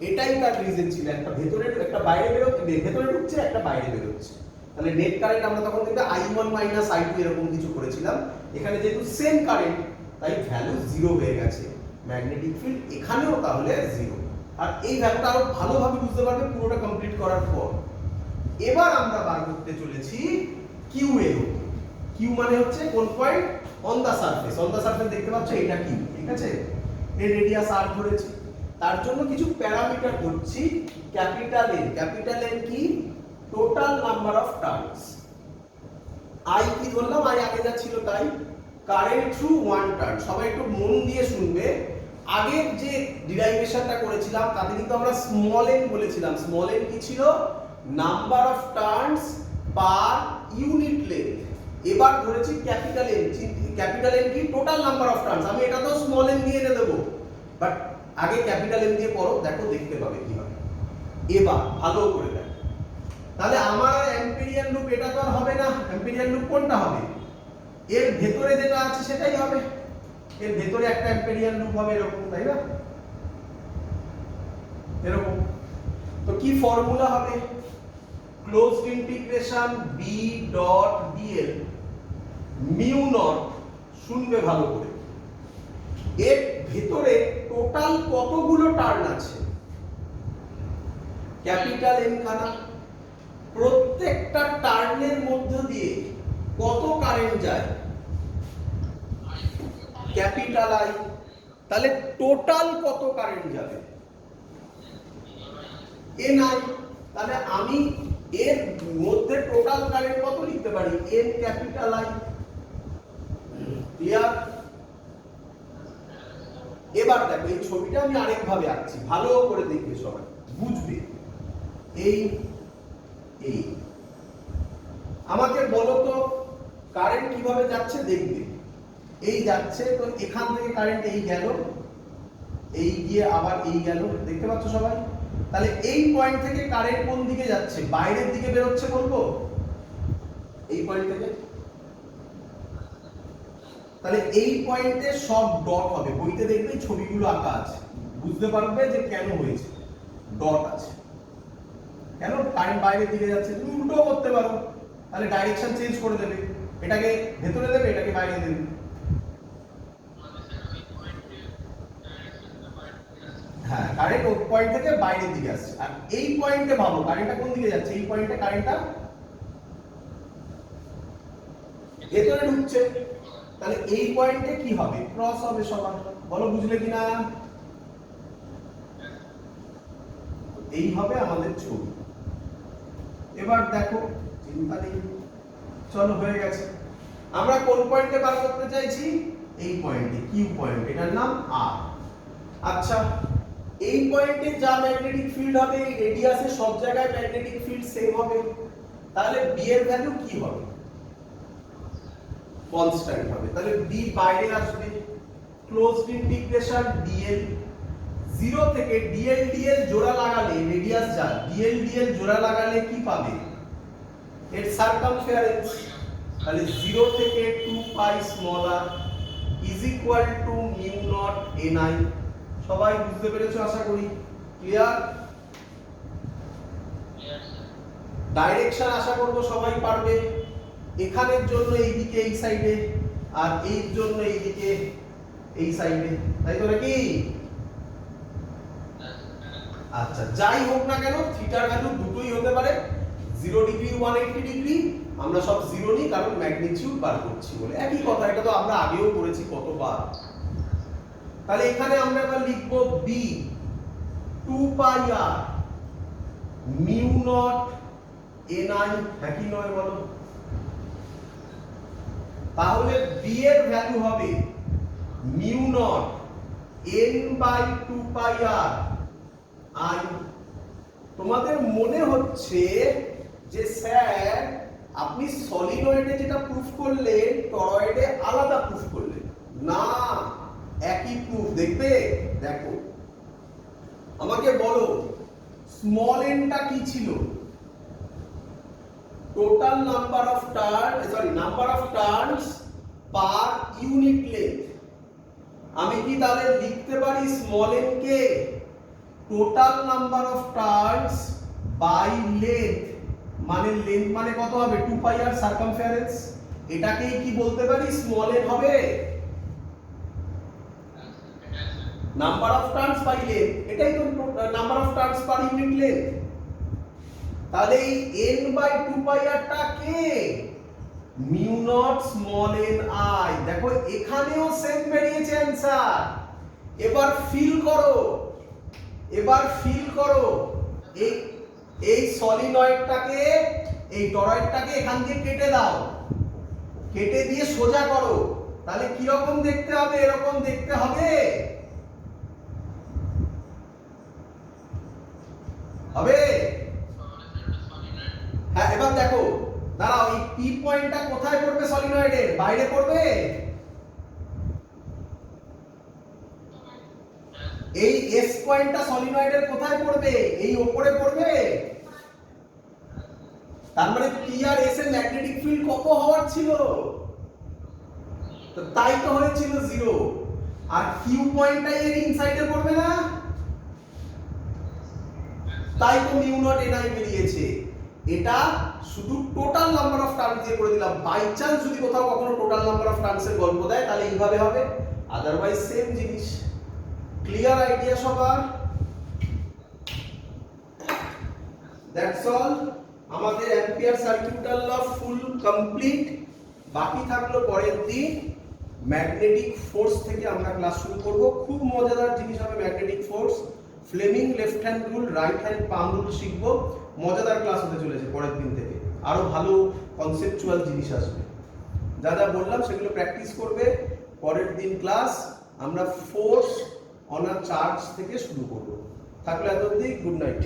Speaker 1: এটাই তার রিজন ছিল, একটা ভেতরে একটা বাইরে বেরোচ্ছে, ভেতরে ঢুকছে, একটা বাইরে বেরোচ্ছে। তাহলে নেট কারেন্ট আমরা তখন কিন্তু I1 মাইনাস I2 এরকম কিছু করেছিলাম। এখানে যেহেতু সেম কারেন্ট, তাই ভ্যালু 0 হয়ে গেছে। ম্যাগনেটিক ফিল্ড এখানেও তাহলে 0। আর এই ভ্যালুটা আরো ভালোভাবে বুঝতে পারবে পুরোটা কমপ্লিট করার পর। এবার আমরা বার করতে চলেছি কিউ এর উপর। কিউ মানে হচ্ছে কোন point? On the surface. On the surface দেখতে পাচ্ছ, এটা কিউ, ঠিক আছে? এর রেডিয়াস আর ধরেছি, তার জন্য কিছু প্যারামিটার ধরছি। ক্যাপিটাল এন, ক্যাপিটাল এন কি? Total number of turns. I কি ধরলাম? আই আগে যা ছিল তাই। Current through one turn. সবাই একটু মন দিয়ে শুনবে, আগের যে ডিরাইভেশনটা করেছিলাম তাতে কিন্তু আমরা স্মল এন বলেছিলাম। স্মল এন কি ছিল? Number of turns per unit length. এবার ধরেছি ক্যাপিটাল এন। ক্যাপিটাল এন কি? Total number of turns. আমি এটা তো স্মল এন দিয়ে এনে দেবো, বাট আগে ক্যাপিটাল এন দিয়ে পড়ো, দেখো দেখতে পাবে কি হয়। এবার ভালো করে দেখো, তাহলে আমার অ্যাম্পিরিয়ান লুপ এটা তো আর হবে না। অ্যাম্পিরিয়ান লুপ কোনটা হবে? এর ভেতরে যেটা আছে সেটাই হবে। এর ভেতরে একটা অ্যাম্পিরিয়ান লুপ হবে এরকম, তাই না? এরকম। তো কি ফর্মুলা হবে? Closed integration B dot dl mu naught, শুনবে ভালো করে, এর ভেতরে টোটাল কতগুলো টার্ন আছে ক্যাপিটাল এন খানা, প্রত্যেকটা টার্নের মধ্য দিয়ে কত কারেন্ট যায়, ক্যাপিটাল আই। তাহলে টোটাল কত কারেন্ট যাবে, এন আই। তাহলে আমি এর মধ্যে টোটাল কারেন্ট কত লিখতে পারি, এন ক্যাপিটাল আই। ক্লিয়ার? এবার দেখো এই ছবিটা আমি আরেক ভাবে আঁকছি, ভালো করে দেখবে, সবাই বুঝবে। এই এই আমাকে বলো তো কারেন্ট কিভাবে যাচ্ছে, দেখবে এই যাচ্ছে, তো এখান থেকে কারেন্ট এই গেল, এই গিয়ে আবার এই গেল, দেখতে পাচ্ছ সবাই? তাহলে এই পয়েন্ট থেকে কারেন্ট কোন দিকে যাচ্ছে, বাইরের দিকে বের হচ্ছে বলবো, এই পয়েন্ট থেকে। তাহলে এই পয়েন্টে সব ডট হবে, বইতে দেখবে ছবিগুলো আঁকা আছে, বুঝতে পারবে যে কেন হয়েছে, ডট আছে কেন, কারেন্ট বাইরের দিকে যাচ্ছে। তুমি উল্টো করতে পারো, তাহলে ডাইরেকশন চেঞ্জ করে দেবে, এটাকে ভেতরে দেবে, এটাকে বাইরে দেবে। হ্যাঁ, কারেন্ট ওই পয়েন্ট থেকে বাইরের দিকে আসছে, আর এই পয়েন্টে ভাবো কারেন্টটা কোন দিকে যাচ্ছে, এই পয়েন্টে কারেন্টটা ভেতরে ঢুকছে। তাহলে এই পয়েন্টে কি হবে, ক্রস হবে সবার, বলো বুঝলে কিনা? এই হবে আমাদের ছবি। এবার দেখো, চিন্তা নেই, চলো হয়ে গেছে। আমরা কোন পয়েন্টে বার করতে চাইছি, এই পয়েন্টে, কিউ পয়েন্ট, এটার নাম আর। আচ্ছা, এই পয়েন্টে যা ম্যাগনেটিক ফিল্ড হবে, এই রেডিয়াসে সব জায়গায় ম্যাগনেটিক ফিল্ড সেম হবে, তাহলে বি এর ভ্যালু কি হবে, কনস্ট্যান্ট হবে। তাহলে বি বাইরে আসবে, ক্লোজড ইন্টিগ্রেশন ডিএল, 0 থেকে ডিএল ডিএল জোড়া লাগালে, রেডিয়াস যা, ডিএল ডিএল জোড়া লাগালে কি পাবে, এর সারকামফারেন্স। তাহলে 0 থেকে 2 পাই small r is equal to mu not ni। সবাই বুঝতে পেরেছো আশা করি? ক্লিয়ার? ডাইরেকশন আশা করব সবাই পারবে। এখানের জন্য এইদিকে এই সাইডে, আর এর জন্য এইদিকে এই সাইডে, তাই তো নাকি? আচ্ছা, যাই হোক না কেন, থিটার ভ্যালু দুটোই হতে পারে, 0 ডিগ্রি 180 ডিগ্রি, আমরা সব 0 নিই কারণ ম্যাগনিটিউড বার করছি বলে। একই কথা, এটা তো আমরা আগেও করেছি কতবার। তাহলে এখানে আমরা এবার লিখব b 2 pi r mu not ni, হ্যাঁ কি নয় বলো? তাহলে b এর ভ্যালু হবে mu naught n by 2 pi r i। তোমাদের মনে হচ্ছে যে স্যার আপনি সলিনয়েডে যেটা প্রুফ করলেন টরয়েডে আলাদা প্রুফ করলেন, না একই প্রুফ। দেখবে, দেখো আমাকে বলো স্মল এনটা কি ছিল, total number of turn, number of turns per unit length. আমি কি তাহলে লিখতে পারি স্মল এন কে total number of turns by length, মানে লেন্থ মানে কত হবে, 2 পাই আর সারকামফারেন্স, এটাকেই কি বলতে পারি স্মল এন হবে, number of turns by length, এটাই তো number of turns per unit length. তাহলে এই n বাই 2 পাই আর টা কে, mu naught small N I. দেখো এখানেও সেম বেরিয়েছে অ্যানসার। এবার ফিল করো, এবার ফিল করো, এই সলিনয়েডটাকে, এই টরয়েডটাকে এখান দিয়ে কেটে দাও, কেটে দিয়ে সোজা করো, তাহলে কি রকম দেখতে হবে, এরকম দেখতে হবে, হবে? হ্যাঁ, এবার দেখো, দাঁড়াও, এই পি পয়েন্টটা কোথায় পড়বে সলিনয়েডের, বাইরে পড়বে? এই এস পয়েন্টটা সলিনয়েডের কোথায় পড়বে, এই উপরে পড়বে। তার মানে পি আর এস এর ম্যাগনেটিক ফিল্ড কত হওয়ার ছিল, তো তাই তো হয়েছিল 0। আর কিউ পয়েন্টটা এর ইনসাইডে পড়বে না, তাই তো মিউ নট এনআই বেরিয়েছে। এটা শুধু টোটাল নাম্বার অফ টার্ন দিয়ে করে দিলাম, বাই চান্স যদি কোথাও কখনো টোটাল নাম্বার অফ টার্নসের গল্প দেয় তাহলে এইভাবে হবে, আদারওয়াইজ সেম জিনিস। ক্লিয়ার আইডিয়া সবার? That's all. আমাদের অ্যাম্পিয়ার সার্কিউটাল ল ফুল কমপ্লিট। বাকি থাকলো পরের দিন ম্যাগনেটিক ফোর্স থেকে আমরা ক্লাস শুরু করব। খুব মজাদার জিনিস হবে magnetic force. Fleming left hand rule, right hand palm rule শিখবো। মজাদার ক্লাস হতে চলেছে পরের দিন থেকে। আরো ভালো কনসেপচুয়াল জিনিস আসবে। যা যা বললাম সেগুলো প্র্যাকটিস করবে। পরের দিন ক্লাস আমরা ফোর্স অন আ চার্জ থেকে শুরু করব। থাকলে এত অবধি, গুড নাইট।